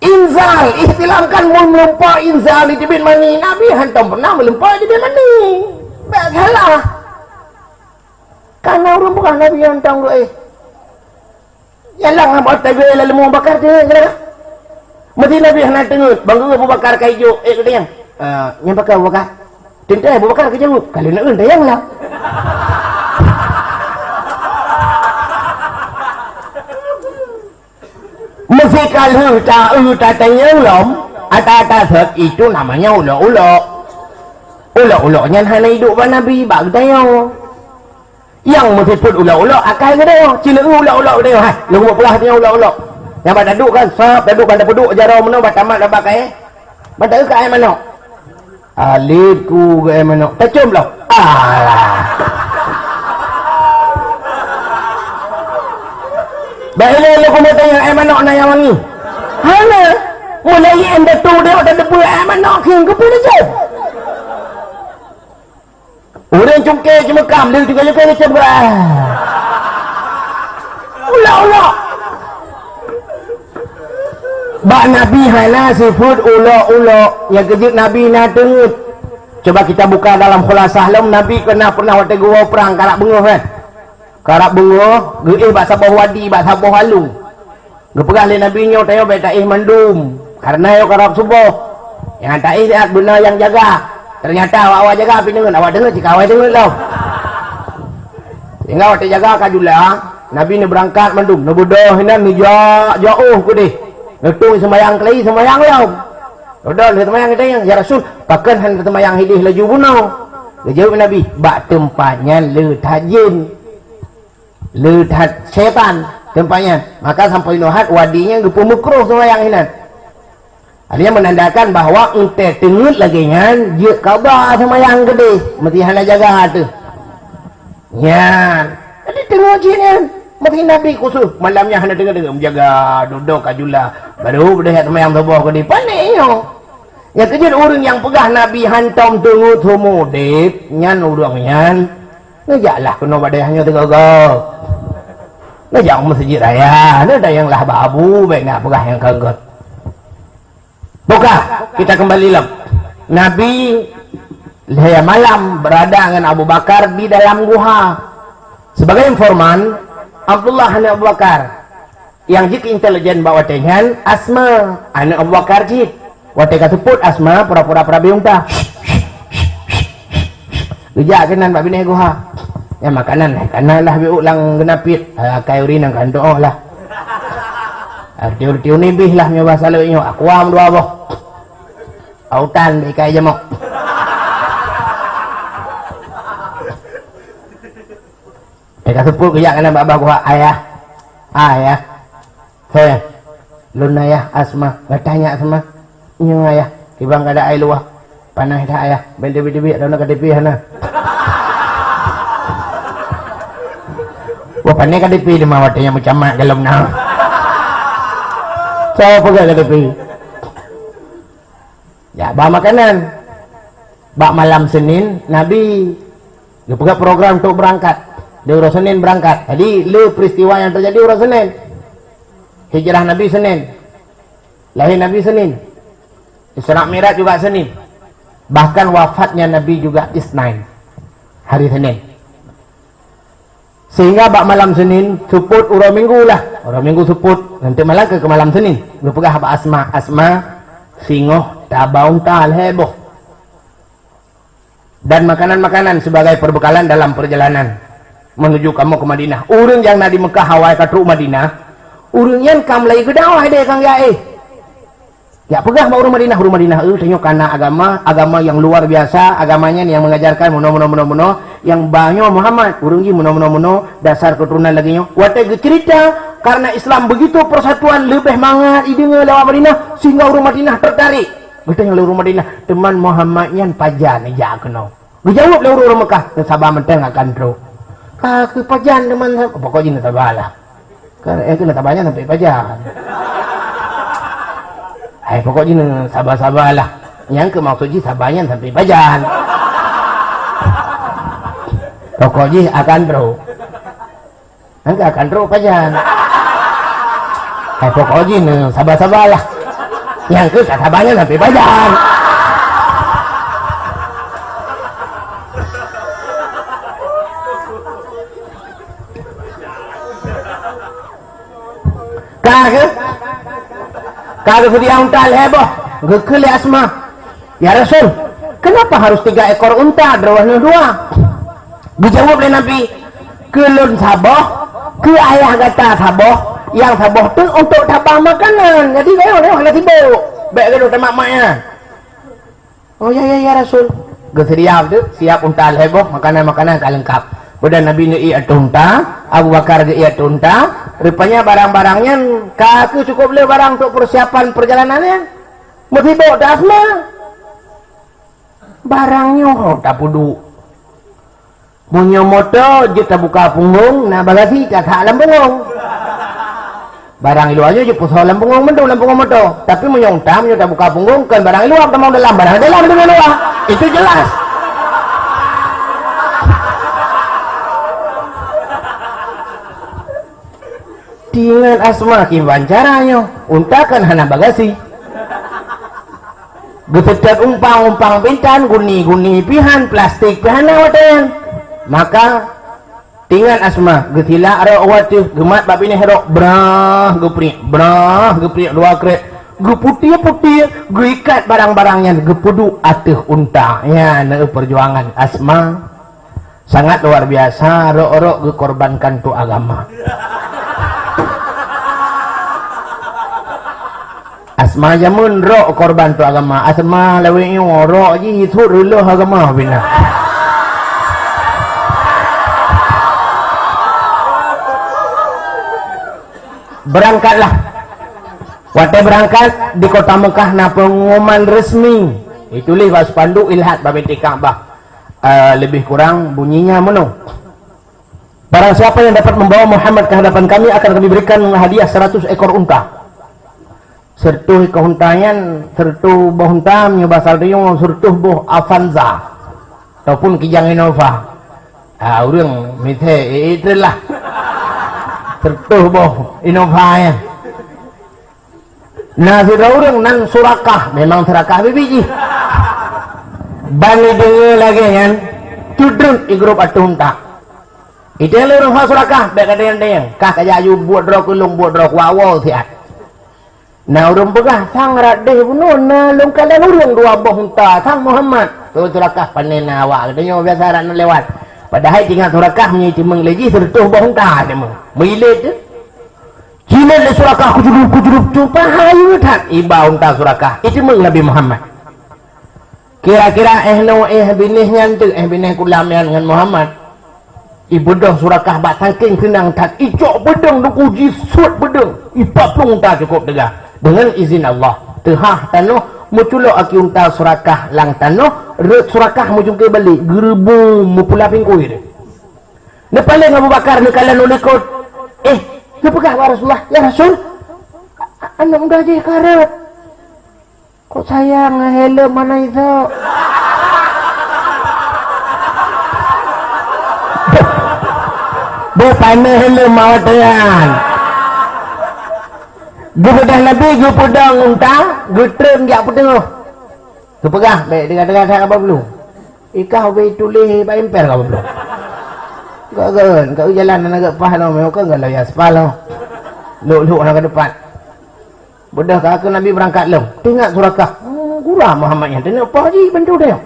Inzal, ihtilam kan melumpur inzal di bin mani. Nabi hantam pernah melumpur di bin mani. Tak salah. Karena orang bukan Nabi hantam doa. Yalah ngabot tabi lalu mau bakar dia. Mesti Nabi hendak tengok bangga Abu Bakar kaijo katanya yang pakai Abu Bakar tinta Abu Bakar kaijo kali nak tayang lah mesti kalau tak tayang lom ata itu namanya ulo-ulo-nya hanya hidup pada Nabi bak tayang yang mesti pun ulo-ulo akal ke dia cila ulo-ulo dia lu buat pelah dia ulo-ulo yang pada duduk kan, duduk kan, duduk jarau mana, batamat dah pakai bata ke air mana alidku ke air mana, tercium lah alah baiklah lu kena tanya air mana nak yang wangi hana, mulai anda tu dia ada debu air mana, kena ke pun jauh orang cungkir cuma kam, dia juga dia coba ulah bak Nabi hala sifut ulo-ulo yang kejut Nabi nak tengok. Coba kita buka dalam khulasah lam Nabi pernah waktu gua perang karak bengoh kan. Karak bengoh, bak sabah wadi, bak sabah halu. Gepegah le Nabi nyo tayo bae taih mandum. Karena yo karab subuh. Yang taih lihat benar yang jaga. Ternyata awak jaga api dengan awak dengar jika awak dengar lah. Hingga awak jaga kajulah. Nabi ni berangkat mandum. Nabudoh hinan ni jauh ku deh. Letung sembayang kelai sembayang lau. Udah le sembayang kita ya Rasul, pakan han sembayang hidih laju bunuh. Laju Nabi, bak tempatnya le tajin. Le tat setan tempatnya. Maka sampai nohat wadinya gepu mukruh sembayang hinan. Artinya menandakan bahawa ente tengut lagi kan, dia kabar sembayang gede, mesti hana jaga tu. Nyan. Jadi tengok sini. Mesti Nabi khusus malamnya hendak dengar menjaga duduk kajulah baru berdehat semayang subuh ke depan ni yang kejut orang yang pegah Nabi hantam tengok semua dek nyan orang nyan ngajaklah kena badai hanya tegak-tegak ngajak masjid raya ada yang lah babu baik nak pegah yang kaget buka kita kembali lah Nabi Laya malam berada dengan Abu Bakar di dalam guha. Sebagai informan, Abdullah anak Abu Bakar yang jik intelijen bawa dengan Asma anak Abu Bakar jik wate katuput Asma pura-pura biung ta bijak kenan bak bini guha ya makanan lah biuk lang genapit kai uri nang kanto lah arti ni bih lah nyoba salo nyo akuam dua boh autan be kai jamok katuput bijak kenan bak guha ayah saya lun ayah Asma ngatanya Asma nyung ayah kibang kada ai luah panah dah ayah bende-bende ada nak KDP hana wah panai KDP di mawat yang macam mak dalam nah saya pegang KDP ya bawa makanan bak malam Senin Nabi dia pegang program untuk berangkat di urus Senin berangkat jadi le peristiwa yang terjadi urus Senin hijrah Nabi Senin, lahir Nabi Senin, Isra Mi'raj juga Senin, bahkan wafatnya Nabi juga Isnain, hari Senin. Sehingga bak malam Senin suput urang minggu lah, urang minggu suput nanti malam ke malam Senin. Lu pegah bak Asma singoh tabaung tal heboh dan makanan-makanan sebagai perbekalan dalam perjalanan menuju kamu ke Madinah. Urang yang di Mekah Hawaii katru Madinah. Urangnya kam lagi gedawah deh kang yae. Ya pegah mau rumah Madinah tengok karena agama yang luar biasa, agamanya yang mengajarkan mono yang banyak Muhammad urangji mono dasar keturunan lagi nyo. Wate cerita karena Islam begitu persatuan lebih mangat idenge lewat Madinah sehingga urang Madinah tertarik. Betulnya lewat Madinah teman Muhammadnya pajan ja keno. Dijawab lewat urang Mekah sabah menteng akan tro. Ka ke pajan teman pokoknya tabalah. Karena itu nak banyak sampai pajan. Pokoknya sabar-sabar lah. Yang ke maksudnya sabarnya sampai pajan. Pokoknya akan bro. Angka akan bro pajan. Pokoknya sabar-sabar lah. Yang ke sabarnya sampai pajan. Kagak sedia unta heboh gekele Asma ya Rasul kenapa harus 3 ekor unta drawahnya 2 dijawab oleh Nabi kelun saboh ke ayah gata saboh yang saboh tu untuk tabah makanan jadi lewat sibuk baik ke dokter mak-maknya oh ya Rasul gesedia tu siap unta heboh makanan-makanan tak lengkap kemudian Nabi ni unta Abu Bakar dia unta rupanya barang-barangnya kaku cukup le barang untuk persiapan perjalanannya mesti bawa Asma barangnya tak pudu punya motor kita buka punggung nah bagasi tak dalam punggung barang ilu aja je pusau dalam punggung mendu dalam punggung motor tapi menyongtam tak buka punggung kan barang ilu apa mau dalam barang dalam dengan luar itu jelas. Dengan Asma kimban caranya untakan hana bagasi getetet umpang pintan guni pihan plastik pihan lawatan maka dengan Asma getila ara awati gemat bab ini herok brah gepri dua krek geputih geikat barang-barangnya gepudu atuh unta ya perjuangan Asma sangat luar biasa ro gekorbankan tu agama. Asma jamun rok korban tu agama Asma lewi rok je itu dulu agama bina berangkatlah waktu berangkat di kota Mekah na pengumuman resmi itu lihat spanduk ilhat babeti Ka'bah lebih kurang bunyinya menu barang siapa yang dapat membawa Muhammad ke hadapan kami akan kami berikan hadiah 100 ekor unta sertuh kehuntangan sertuh bohuntam nyobasal riung sertuh boh Avanza ataupun Kijang Innova urang mithe itulah sertuh boh Innova ya nah sira urang nan surakah memang serakah bibiji bani dengar lagi kan cudrun di grup atung tak itu yang lurung surakah baik ada yang kah kaya ayu buat drok kulung buat drok wawo siat nah urung pegah sang radeh bunuh na lung kalian urung dua bohunta sang Muhammad tu surakah panena awak katanya biasa rak lewat padahal tinggal surakah menyi cimeng lagi sertuh bohunta dia meng milet tu cina le surakah kujurup tu pahayu tak iba unta surakah itu meng Nabi Muhammad kira-kira no binih tu binih kulamian dengan Muhammad ibu dah surakah bat saking kenang tak icok bedeng duku jisut bedeng ipak pun tak cukup tegah dengan izin Allah tehah tanuh muculo aki unta surakah lang tanuh ret surakah mucungke balik gerebu mupula pingkui dia nepaling Abu Bakar ni kalian ulikut nepegah wa Rasulullah ya Rasul anak muda je karet kok sayang helm mana itu Bepana helm mawatayan Gupedah Nabi gupedang unta gutrem jak pedeng gupegah baik dengar saya apa belum ikah be tulis ba emper apa belum kau jalan agak pahal mau kau enggak ya sepalo lu orang ke depan budak ke Nabi berangkat lo tengok surakah gurah Muhammadnya tengok apa haji bantu dia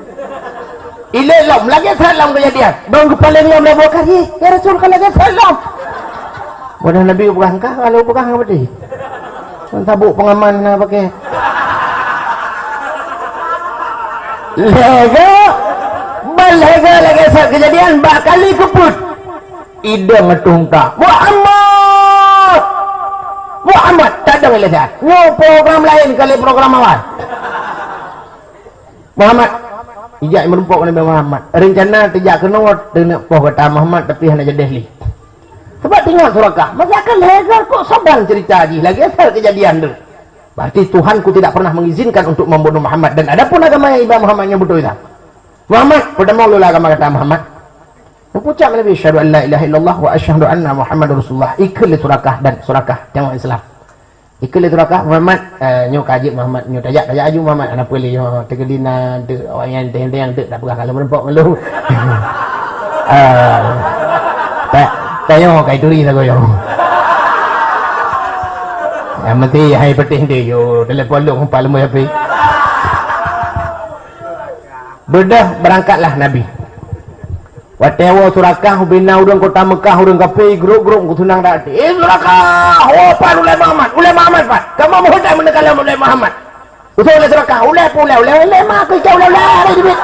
ilai lam lagi salam kejadian bang kepala lam dah bawa kaki ya Rasul kalau lagi salam budak Nabi berangkat kalau berangkat apa dia sabuk pengaman nak pakai lega balega lagi saat kejadian bakali keput ida ngetung tak Muhammad tak ada ngelihat no program lain kali program awal Muhammad ijak merumpuk Nabi Muhammad rencana tidak kenot dengan poh kata Muhammad tapi hanya jadi li sebab tengok surakah masih akan lega kok sabar cerita lagi asal kejadian tu berarti Tuhanku tidak pernah mengizinkan untuk membunuh Muhammad dan ada pun agama yang Ibrahim Muhammadnya betul itu Muhammad pertama lula agama kata Muhammad mengucap Nabi syahadu an la ilaha illallah wa asyhadu anna Muhammad Rasulullah ikut li surakah dan surakah jangan Islam ikut li surakah Muhammad nyu kaji Muhammad nyu tajak aju Muhammad anak pilih tegedina de orang yang teng-teng de tak pegah kalau merempok melu tayo kay turi sa goyo mati hai penting dia yo telepon lu kumpal mu api bedah berangkatlah Nabi watewo surakah bina urang kota Mekah urang kape grup-grup kutunang dati surakah apa ulai Muhammad pak kamu mau hendak mendekat ulai Muhammad usul oleh surakah ulai mak kau ulai dibit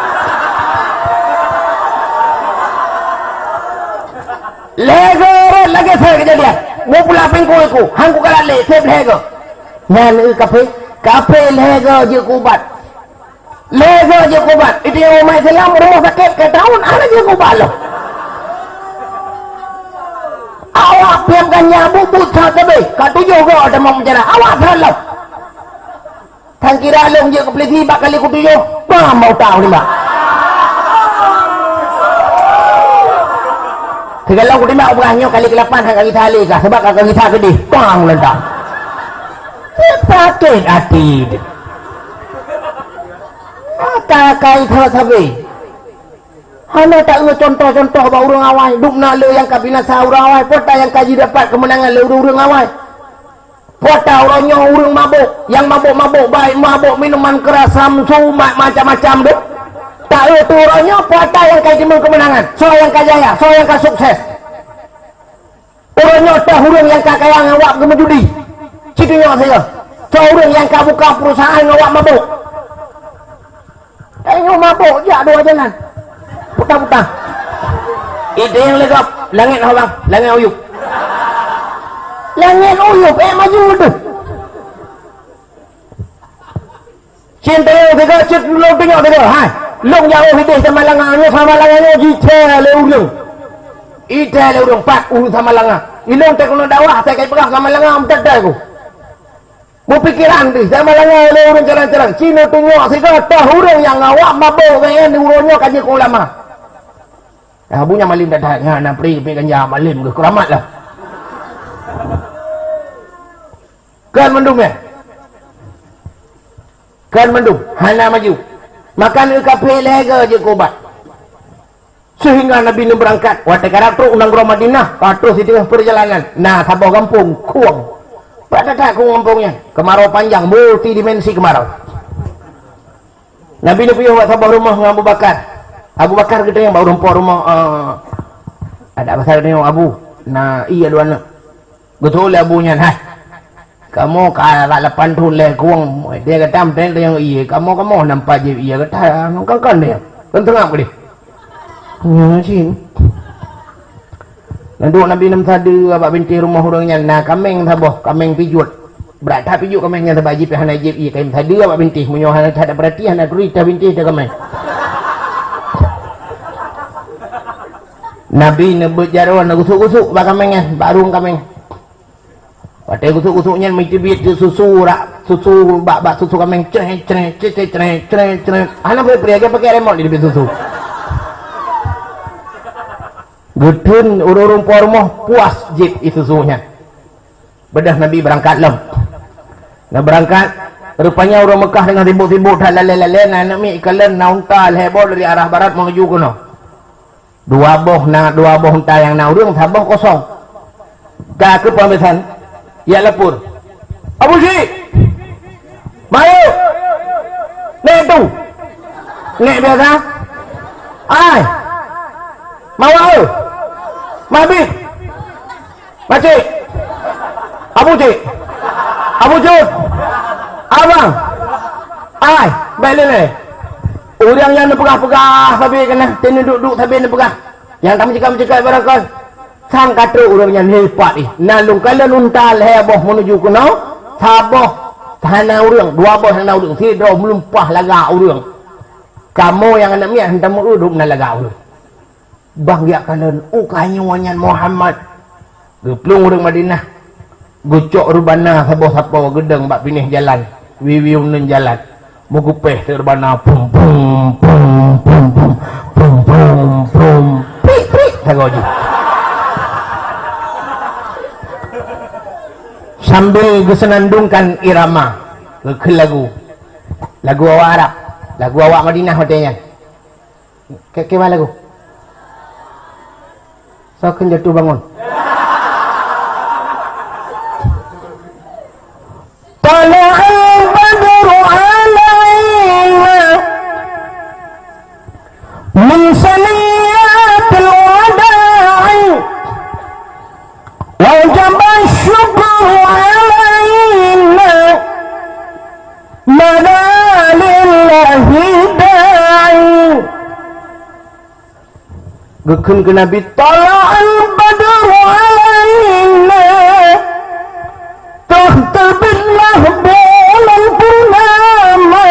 lego lagi saya kejadian mau pula pengku hangku kalah le saya lego nyan kape lego je kubat itu yang umat Islam rumah sakit ke tahun ada je kubat loh awak piamkan nyambut buta tebe katujuh kau ada mau menjara awak salah kan kira long je kepeliti bakal ikut tujuh mau tahu ni mak kalau aku timbak berahnya kali ke-8 kali tali kah sebab kali kita gede bang ledak sakit hati kata-kata itu sabi hanya tak contoh-contoh bahawa urang awal duk nak le yang kabinasa urang awal pota yang kaji dapat kemenangan le urang awal pota orangnya urang mabuk yang mabuk baik mabuk minuman keras samsu macam-macam duk tak itu orangnya pota yang kaji kemenangan so yang kajaya so yang sukses orangnya tak urang yang kakaya ngawak gemejudi citunya saya so urang yang buka perusahaan ngawak mabuk tengok mabuk ya dua jalan putar-putar ide yang legap langit abang langit uyup maju tu cinta tega cit lu tengok tega ha long jauh hitih sama langannya jita le urang ida le urang pat sama langang ilong tekno dakwah saya kai pegah sama langang mendadai aku mau pikiran tu sama langang le urang jalan-jalan Cina tengok sehingga tah urang yang ngawak mabuk kan urangnya kaji ke ulama abunya malim dadah nak pergi ganja malim ke keramat lah kan mendung hana maju Makan ke kafe lega je kobat. Sehingga Nabi ini berangkat. Waktu karakter undang Guru Madinah. Patuh di tengah perjalanan. Nah, tabah kampung. Kuang. Pada tak kuang kampungnya. Kemarau panjang. Multidimensi kemarau. Nabi ini pergi buat tabah rumah dengan Abu Bakar. Abu Bakar kita yang baru rumah. Ada pasal dengan Abu. Nah, iya dua anak. Betul abunya. Hai. Kamu kalau lapan tu le kuang. Dia kata, yang iya. Kamu nampak je. Iya kata, kan dia. Kan tengah apa dia? Ya, sini. Nanduk Nabi nam sada abak binti rumah orangnya. Nah, kameng taboh, kameng pijut. Berat tak pijut kamengnya tabak jip hana jip. Iya, kaim sada abak binti. Munyo hana tak ada perhatian hana kurita binti dah kameng. Nabi nebut jaruan gusuk-gusuk bak kamengnya, barung kameng. Pada gusuk-gusuknya mesti biat susu rak, susu bak susu kameng cereh. Hana boleh pergi pakai remote di depan susu. Gedun urung pormoh puas jip itu suhunya. Bedah Nabi berangkat lem. Nah berangkat, rupanya orang Mekah dengan ribut-ribut dah lale-lale nak mi kalen naunta heboh dari arah barat menuju kuno. Dua boh unta yang na urung sabah kosong. Ka ke pamisan. Ya lepur. Abu Syekh. Mayu. Nek tu. Nek biasa. Ai. Mau Mabik Makcik Abu Cik Abu Cuk Abang Ai baik lele orang yang pegah-pegah tapi kena tena duduk tapi nak pegah yang kamu cakap barakal sang kata orang yang hebat ni nalung kalian untal heboh menuju kuno saboh tanah orang dua boh tanah orang tidak melumpah lagak orang kamu yang anak miak hendak menguduk na lagak orang bang dia kalian ukanyuannya Muhammad geplung orang Madinah gucok rubana saboh-saboh gedeng bak pinih jalan wiwiu nun jalan mugupeh terbana pum pum pum pum pum pum pum pum pik pik tagoji sambil gesenandungkan irama ke lagu awak Arab lagu awak Madinah hotelnya ke mana lagu so kan jatuh bangun tala'al badru alaina min saniyatil wada'i wajaba syukru alaina madalillahi da'i gekun ke Nabi tala'al badru alaina tahtabillah bulan purnama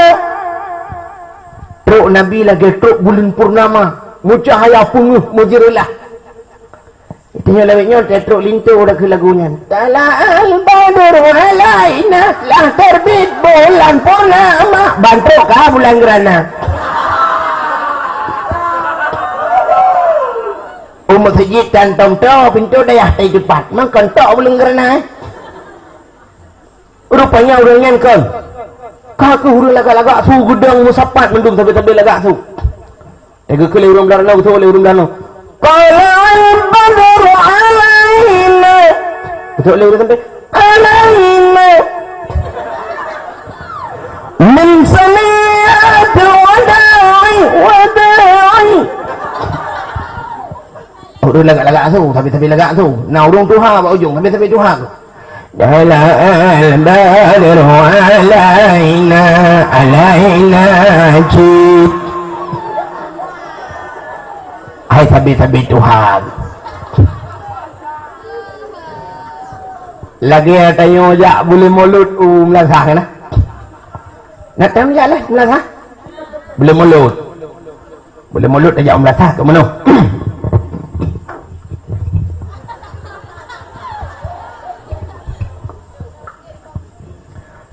truk Nabi lagi truk bulan purnama mucahaya punguh mujirilah itunya lewatnya truk lintu udah ke lagunya tala'al badru alaina lah terbit bulan purnama bantuk kah bulan gerana umat sejid dan tomto pintu daya tay depan makan tok belum kerana rupanya orang yang kan kaku hurung lagak-lagak su gudang musapat mendung tapi lagak su ega kele urang darno betul oleh urang darno qalal badru alaina betul oleh urang sampai alaina min samiyatil wada'i urang lagak-lagak tu tapi lagak tu nah urang tuha ba ujung tapi tuha tu dalal badru alaina jid hai tapi tuha lagi ada yang jak boleh mulut melasah kan nak tahu jak lah melasah boleh mulut ajak melasah ke mana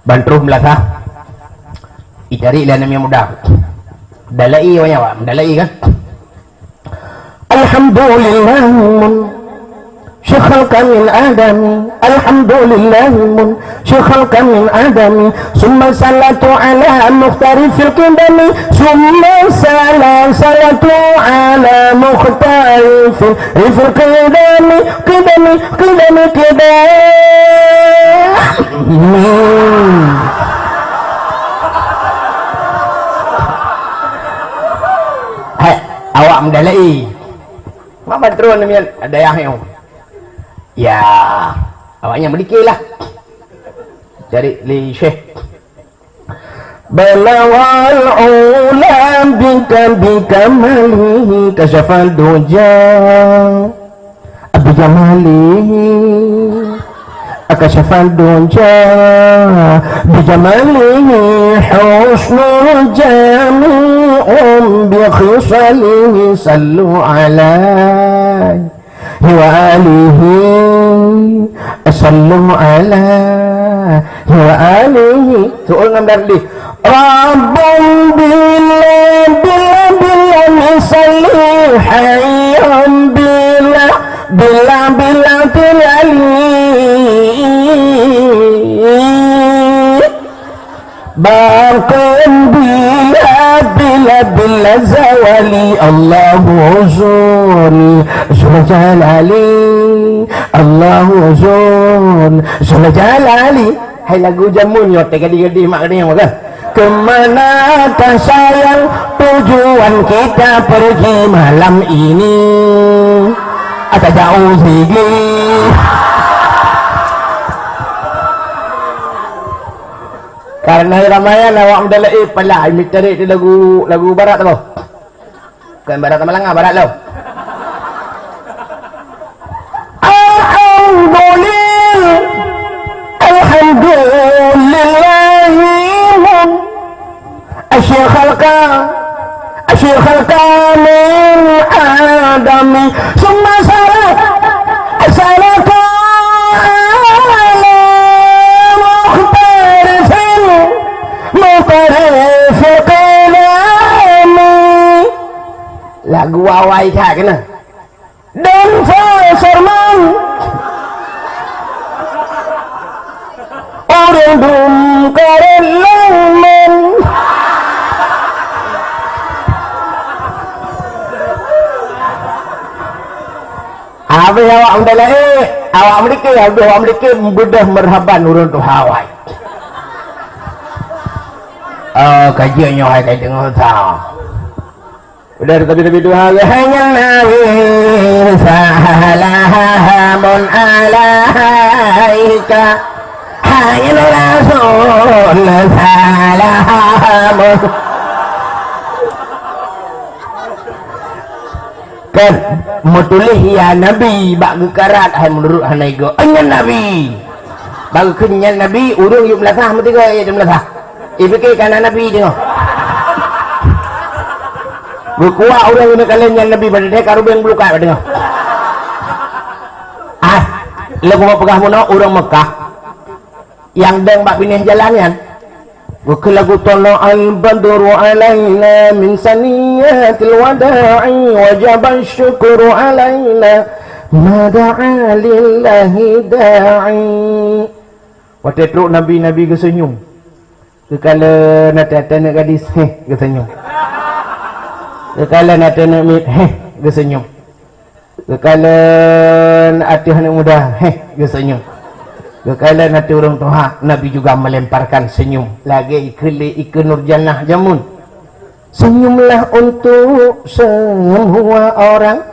bantruh melasah itari lah namanya mudah dalai wanya wa dalai kan alhamdulillah خلق من آدم الحمد لله خلق من آدم ثم صلت على مختلف القدم ثم صلت على مختلف القدم قدم Hai, awak mendalai. Mama turun ni ada yang ya, awaknya berdikirlah. Cari li Syekh. Balawal ulam bika malihi kasyafal duja bijamalihi kasyafal duja bijamalihi husnul jami'um bi khisalihi sallu alaihi wa alihi sallu alaihi wa alihi tu'ul ngamdar li Rabbun bila misalli hayyam bila tilali baqin bila zawali Allahu zul jalali Allahu zul jalali. Hai lagu jamun yo tegadi-gadi mak dia maka kemana tak sayang tujuan kita pergi malam ini agak jauh sedikit karena Ramayan awak mendalai pala ini cari di lagu barat apa bukan barat Malanga barat lo Asyir khalqa min adami summa salaka ala mukhtarif qilami lagu awai kah kena dan sarman orang dum karelaman apa awak mendalai awak mereka mudah merhaban urun tu Hawaii kajiannya hai kai dengar tahu udah tapi dua hanya nabi salamun alaika hanya rasul salamun kan mutulih ya nabi bak gekarat hai menurut hanaigo anyan nabi bag kenyan nabi urung yuk melasah mesti ke ya melasah ibike kana nabi tengok berkuah orang ini kalian yang nabi pada dia karu yang beluka pada tengok lagu mau pegah muno orang Mekah yang deng bak pindah jalannya bukan lagu tolo al-badru alaina min saniyatil wada'i wajaba syukru alaina mada'a lillahi da'i waktu itu nabi-nabi kesenyum kekala nak gadis kesenyum kekala nak mit kesenyum kekala hati anak muda kesenyum kekala nanti orang tua Nabi juga melemparkan senyum lagi ikan nurjannah jamun senyumlah untuk semua orang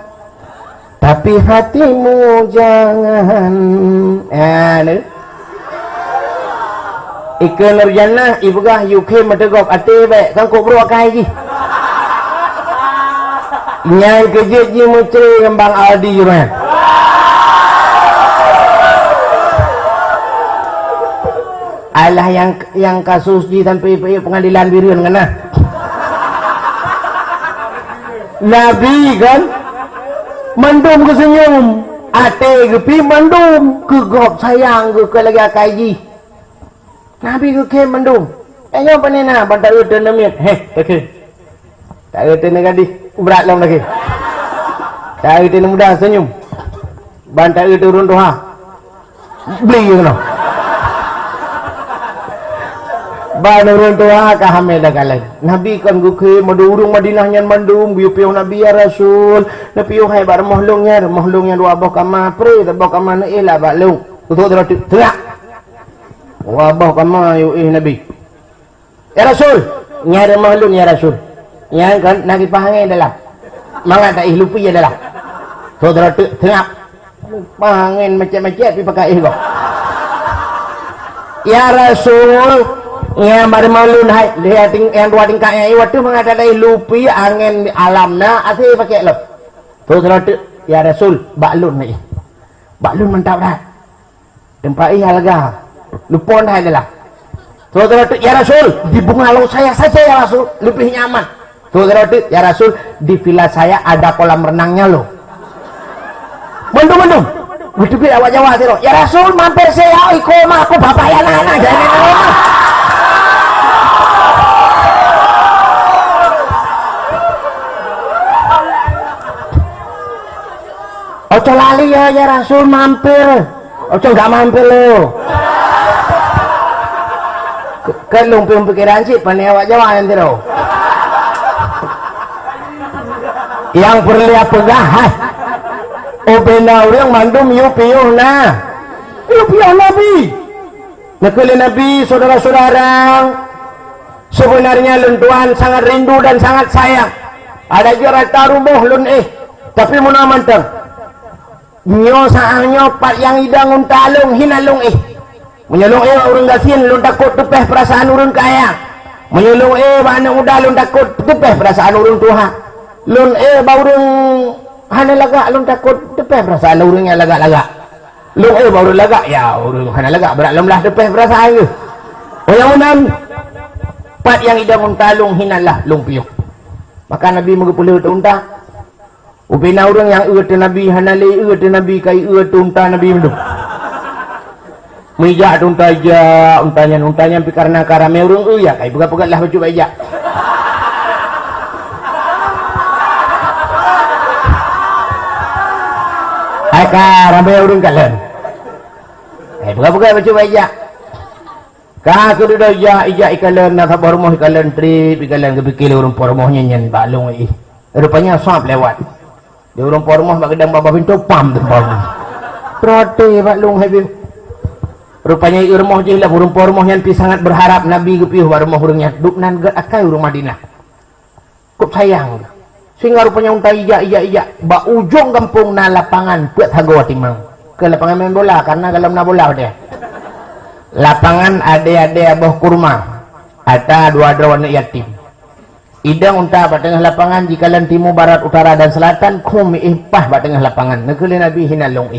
tapi hatimu jangan ikan nurjannah ibugah UK medegop ate baik kan kau bro akai ji nyai kejit ji mucri ngembang Aldi juran Allah yang kasus di sampai pengadilan Birion kena Nabi kan mandum ke senyum ate gepi mandum ke gop sayang ke lagi akaji Nabi ke mandum ayo panena bantar udah nemit tak ada gadis berat lom lagi tak ada muda senyum bantai turun tuh ha beli you know banurun tuh ha kahame dah kalian nabi kan guke madurung Madinah nyan mandum biu nabi ya rasul nabi hai bar mohlongnya dua boh kama pre boh kama na ila balung tutu terak wabah kama yu nabi ya rasul nyari mohlong ya rasul yang kan nagi pahangai dalam mangat tak lupi ya dalam saudara terak pahangin macam-macam tapi pakai kok ya rasul yang baru malun hai lihat yang dua tingkatnya waktu mengatakan lupi angin alamna asih pakai lo saudara ya rasul baklun lagi baklun mantap dah tempat ini harga lupon hai dalam saudara ya rasul di bungalong saya saja ya rasul lebih nyaman saudara ya rasul di villa saya ada kolam renangnya loh mendung begitu dia awak Jawa sih ya rasul mampir saya ikoma aku bapak ya anak jangan ojo lali ya rasul mampir ojo nggak mampir lo kan lumping pikiran sih pani awak Jawa yang tiro yang berlihat pegah obena orang mandum yupiuh nabi nakuli nabi saudara-saudara sebenarnya luntuan sangat rindu dan sangat sayang ada jarak tarubuh lun tapi muna manteng nyo saanyo pat yang idang untalung hinalung menyelung urang gasin lun takut tupeh perasaan urang kaya menyelung mana udah lun takut tupeh perasaan urang tuha lun baurung hana laga lun takut tupeh perasaan urangnya laga-laga lun baru laga ya urang hana laga berat lum lah tupeh perasaan ke mudah-mudahan pat yang idang untalung hinalah lung piuk maka nabi magupuluh unta upina orang yang uat nabi hanali uat nabi kai uat unta nabi mendung mijak unta aja untanya pi karena karame urang ya kai pegat-pegat lah baju aja ai karame urang kalen pegat-pegat baju aja ka kudu ija ikalan na sabar moh ikalan trip ikalan gebikil urang pormohnya nyen balung rupanya swap lewat di urang pormoh bak gedang baba pintu pam tempang trote bak lung habi rupanya urmoh je lah urang pormoh yang pi sangat berharap nabi gepiuh barmoh urangnya duknan ge akai urang Madinah kup sayang sehingga rupanya unta ija bak ujung kampung na lapangan buat hago timang ke lapangan main bola karena dalam na bola dia lapangan ade-ade abah kurma ada dua warna yatim idang unta pada tengah lapangan jikalan timur barat utara dan selatan kum pah pada tengah lapangan negeri nabi hinalong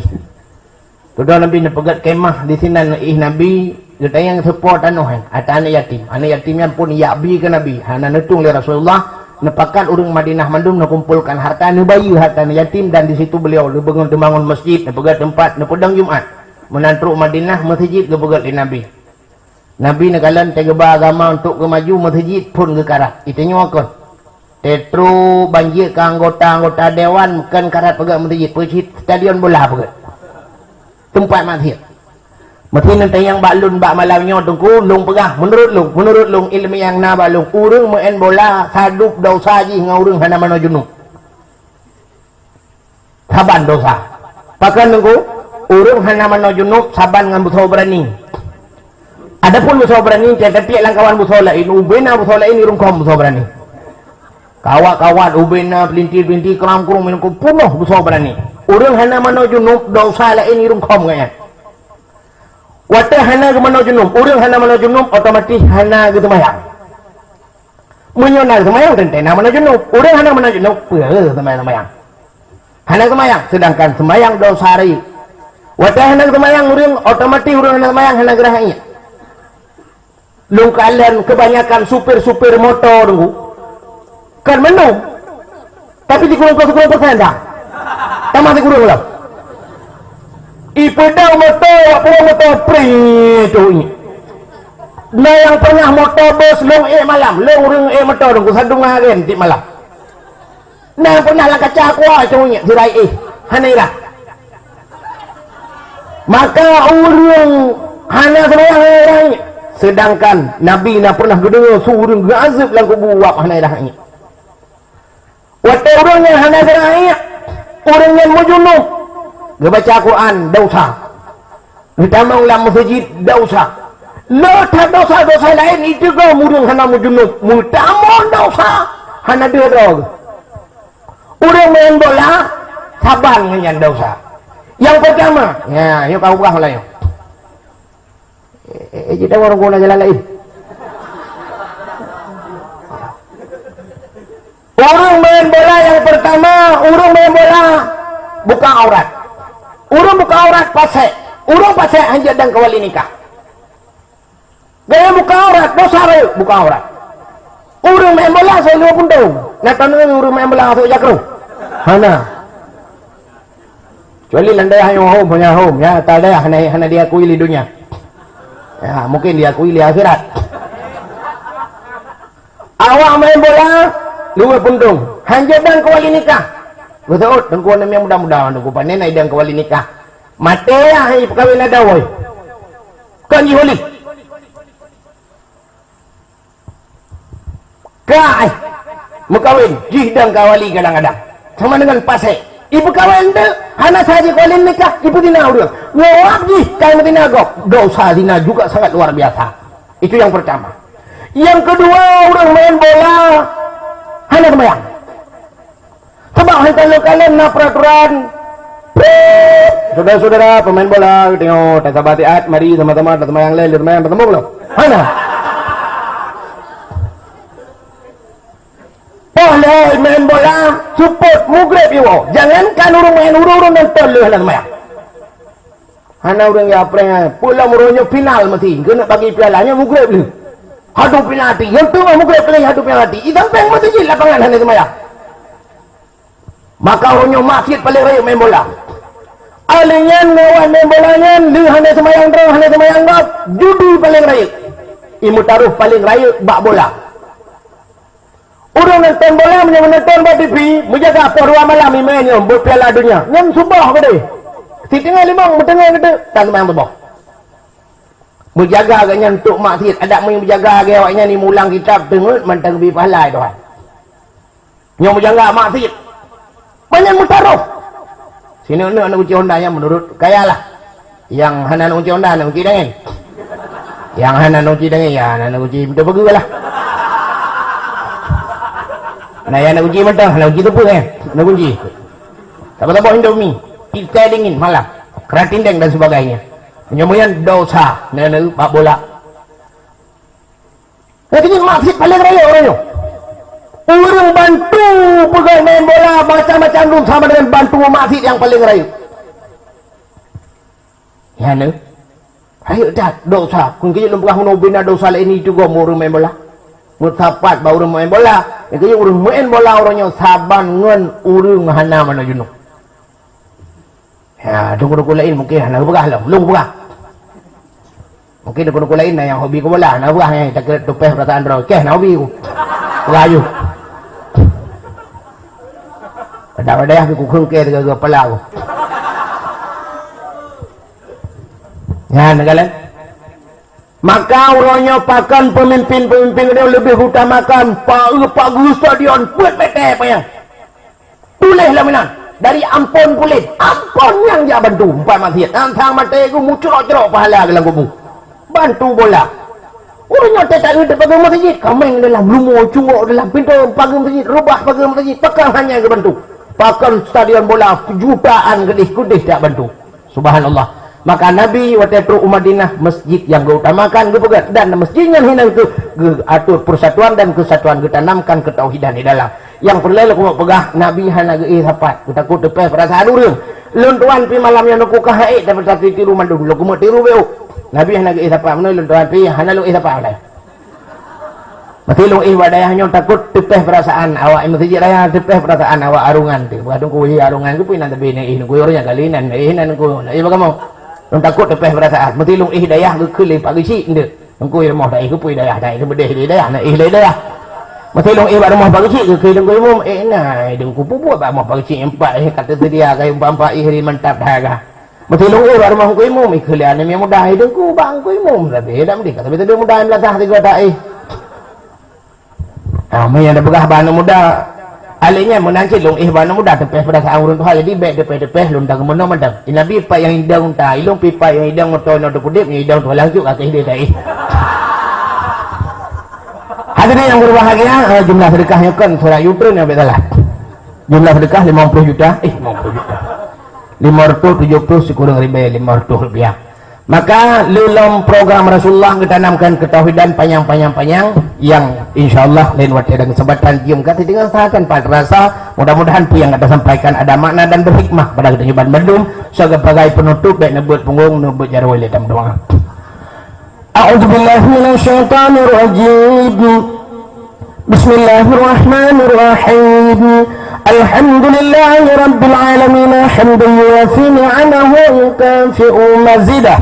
sudah nabi nepegat kemah di sini nabi kita yang support anuhan ada anak yatimnya pun yabi ke nabi hana netung oleh Rasulullah nepakan urang Madinah mandum kumpulkan harta bayu harta yatim dan di situ beliau bangun masjid nepegat tempat nepedang Jumat menantruk Madinah masjid gebegat di nabi nagalan tegeba agama untuk kemaju masjid pun gekarat itu nyokon tetru banjir ke anggota dewan bukan karat pegat masjid stadion bola pegat tempat masjid nanti yang balun bak malamnya tunggu lung pegah menurut lung ilmu yang na balung urang main bola sadup dosa ji ngaurang hana mana junub saban dosa pakan tunggu urang hana mana junub saban ngan butuh berani adapun butuh berani tapi langkawan butuh lain ubena butuh lain urang kom butuh berani kawat ubena pelintir kerang-kerung minum punuh butuh berani urang hana mana junub dosa lain urang kom kaya wata hana ke mana junub urang hana mana junub otomatis hana ke temayang menyonal temayang tentena mana junub urang hana mana junub temayang hana temayang sedangkan temayang dosa hari wata hana temayang urang otomatis urang hana temayang hana gerahanya lung kalian kebanyakan supir motor kan menung tapi di kurang 10% dah tak masih kurang lah ipedang motor pring nah yang pernah motor bus long malam long urang motor tunggu sadung ngagen ti malam nah pernah lah kaca kuah cungnya sirai hanira Maka urang hana sembahyang orang, sedangkan Nabi nak pernah gedengar surung gazib lang kubu wap hana dah ni. Waktu orang yang hana sembahyang, orang yang mujunub, dia baca Quran dosa. Ditambah ulang masjid dosa. Letak dosa-dosa lain itu ke murung hana mujunub, mutama dosa hana dia dog. Orang main bola saban dengan dosa. Yang pertama, ya, yuk kau buka lah yuk. Kita orang guna jalan lain. Orang main bola yang pertama, orang main bola buka aurat. Orang buka aurat pasai. Orang pasai hanya dan kawali nikah. Gaya buka aurat, dosa raya buka aurat. Orang main bola saya 50 tahun. Nak tahu orang main bola masuk jakru. Hana. Kecuali landai hanya home punya home ya, tak ada hana dia akui di dunia. Ya, mungkin dia akui di akhirat. Awak main bola, luar puntung. Hanya dan kawali nikah. Betul, dengku yang mudah-mudah dengku panen ai dan kawali nikah. Mate ai perkahwin ada woi. Kan jiholi. Kai mukawin jih dan kawali kadang-kadang. Sama dengan pasai. Ibu kawan tu, hana saja kawin nikah, ibu dina urang. Ngawak jih, kai dina gok. Dosa dina juga sangat luar biasa. Itu yang pertama. Yang kedua, orang main bola hana sembahyang. Sebab kalau kalian nak peraturan, saudara-saudara pemain bola, tengok tak sabar hati, mari sama-sama datang yang lain, datang yang bertemu belum? Hana. Boleh main bola, support, mugrib iwo. Jangankan orang main urung nonton lu hana sembahyang. Hana orang yang apa pulang muruhnya final mesti, kena bagi pialanya mugrib lu. Hadu penalti, yang tu mugrib play hadu penalti. Idam peng mesti je lapangan hana sembahyang. Maka orangnya masjid paling raya main bola. Alingan ngawan main bolanya, lu hana sembahyang terus, hana sembahyang gap, judi paling raya. Imu taruh paling raya bak bola. Orang nonton bola, menonton buat TV, menjaga apa 2 malam mainnya buat piala dunia. Yang subah pada. Si tengah limang, bertengah kata, tak sembahyang subah. Menjaga agaknya untuk maksud, ada yang menjaga agak awaknya ni mulang kitab tengok, mantang lebih pahala itu kan. Yang menjaga maksud. Banyak mutaruh. Sini anak kunci Honda yang menurut kaya lah. Yang hana kunci Honda, anak kunci dengan. Yang hana kunci dengan, ya anak kunci betul-betul lah. Nah, yang nak kunci mentang, nak kunci tepu kan? Nak kunci. Apa-apa Indomie, kita dingin malam, keratindeng dan sebagainya. Kemudian dosa, nak pak bola. Jadi masjid paling raya orangnya. Orang bantu pegang main bola macam-macam tu sama dengan bantu masjid yang paling raya. Ya nak? Raya dah dosa. Kun kerja lembah bina dosa lain itu juga orang main bola. Mutapat baru main bola. Itu urang main bola orangnya saban ngan urang hana mana junuk. Ya, dukun-dukun lain mungkin hana berah lah, belum berah. Mungkin dukun-dukun lain yang hobi ke bola, hana berah yang tak kira tupeh perasaan draw. Keh, nak hobi ku. Layu. Pada-pada aku khungke dengan kepala aku. Ya, nagalan. Maka orangnya pakan pemimpin-pemimpin dia lebih utamakan Pak Guru Stadion buat PT apa yang tulis lah minan dari ampun pulih ampun yang dia bantu empat masjid antang mati aku muncul-muncul pahala ke dalam kubu bantu bola orangnya tak ada pagar masjid kameng dalam lumur cungok dalam pintu pagar masjid rubah pagar masjid pakan hanya ke bantu pakan stadion bola jutaan kedis-kudis tak bantu subhanallah. Maka Nabi waktu itu Madinah masjid yang diutamakan dan masjid yang hina itu atur persatuan dan kesatuan ditanamkan ketauhidan di dalam. Yang perlu aku pegah Nabi hana ge sapat. Kita ku tepeh perasaan urang. Luntuan pi malam yang aku kahai dapat satu tiru mandu. Lu ku tiru beu. Nabi hana ge sapat mun luntuan pi hana lu sapat dah. Mati lu wadayahnya takut tepeh perasaan awak masjid raya tepeh perasaan awak arungan tu. Bukan ku arungan ku pi nan tebe ni ku orangnya kalinan nan ku. Bagaimana? Nung takut tepeh perasaan mesti lung hidayah ke kelih pagi si nde engkau rumah dah ikut hidayah dah itu bedeh hidayah nak hidayah mesti lung rumah pagi si ke kelih engkau nah dengku pupu apa rumah pagi si empat kata dia kai empat hari mantap dah Betul baru mau ku imum ikhlian yang mudah itu ku bang ku imum tapi dak mesti tapi tu mudah melatah tiga tak mai ada begah bana muda alihnya menancit long bana muda tepeh pada saurun tuh jadi bek tepeh lundang mono madang inabi pa yang hidang ta ilung pipa yang hidang motono tu kudip yang hidang tu lanjut akeh dia tak hadirin yang berbahagia jumlah sedekahnya kan surah Yusuf yang betalah jumlah sedekah 50 juta 50 juta 570 sekurang ribu 500 rupiah. Maka dalam program Rasulullah ditanamkan ketauhidan panjang yang insyaallah lain waktu ada kesempatan cium kata dengan sahakan Pak rasa mudah-mudahan pu yang ada sampaikan ada makna dan berhikmah pada kehidupan mendum sebagai penutup baik nebut punggung nebut jarwil dalam doa. A'udzubillahi minasyaitonir rajim. Bismillahirrahmanirrahim. Alhamdulillahi rabbil alamin hamdan yuwafi ni'amahu wa yukafi'u mazidah.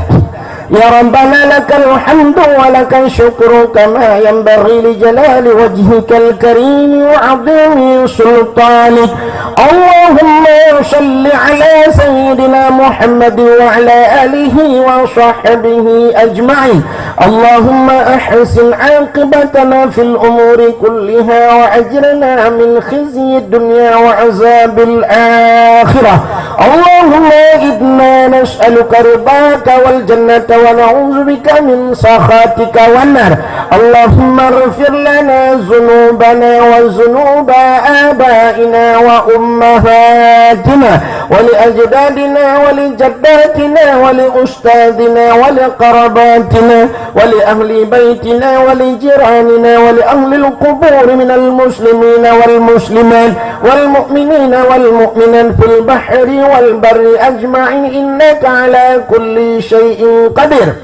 Ya Rabbana lakal hamdu wa lakal syukru kama yanbaghi li jalali wajhikal karim wa 'azimi sultanik. Allahumma shalli ala sayyidina Muhammad wa ala alihi wa sahbihi ajma'in. Allahumma ahsin 'aqibatana fil umuri kulliha wa ajirna min khizyi dunya wa 'azabil akhirah. Allahumma inna nas'aluka ridaka wal jannata wa na'udzu bika min sakhatika wan nar. Allahumma ighfir lana dhunubana wa dhunuba abaina wa ummahatina wa li ajdadina wa li jaddatina wa li ustadina wa li qarabatina wa li ahli baitina wa li jiranina wa li ahli al-qubur min al-muslimina wal muslimat wal mu'minina wal mu'minat fil bahri wal barri ajma'in innaka ala kulli syai'in qadir.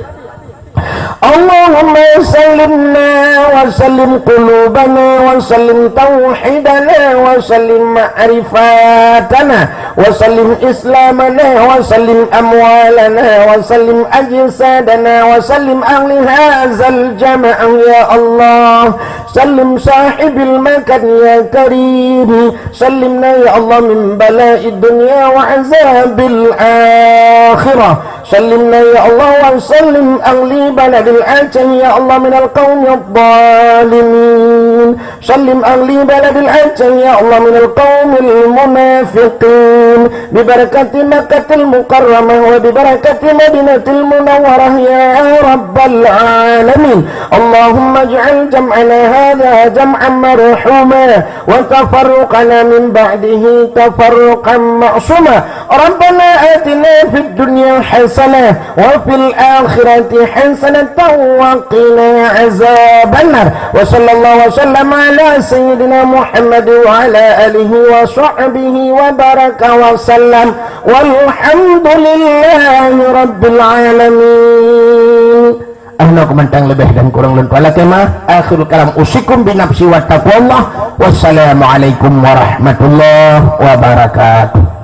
Allahumma sallimna wa sallim qulubana wa sallim tauhidana wa sallim ma'rifatana wa sallim islamana wa sallim amwalana wa sallim ajsadana wa sallim ahli hadzal jama'ah ya Allah. Sallim sahibil makan ya karim. Sallimna ya Allah min bala'id dunya wa azabil akhirah. Sallimna ya Allah wa sallim ahli baladil aceh ya Allah minal qawmil zalimin. Sallim ahli baladil aceh ya Allah minal qawmil munafiqin. Bibarakati Makkatil Mukarramah wa bibarakati Madinatil Munawwarah ya Rabbal Alamin. Allahumma ij'al jam'ana hadha jam'an marhuma wa tafarruqana min ba'dihi tafarruqan ma'suma. Rabbana atina fid dunya hasanah wa fil akhirati hasanatan wa qina azabannar. Wa sallallahu wa sallama ala sayyidina Muhammad wa ala alihi wa sahbihi wa baraka wa sallam walhamdulillahi rabbil alamin. Ahna komentang lebih dan kurang lentu ala kemah akhirul kalam usikum binafsi wa taqwallah. Wassalamualaikum warahmatullahi wabarakatuh.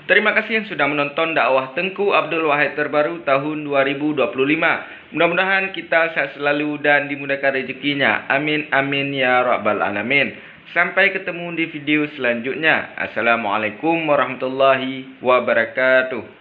Terima kasih yang sudah menonton dakwah Tengku Abdul Wahid terbaru tahun 2025. Mudah-mudahan kita sehat selalu dan dimudahkan rezekinya. Amin amin ya rabbal alamin. Sampai ketemu di video selanjutnya. Assalamualaikum warahmatullahi wabarakatuh.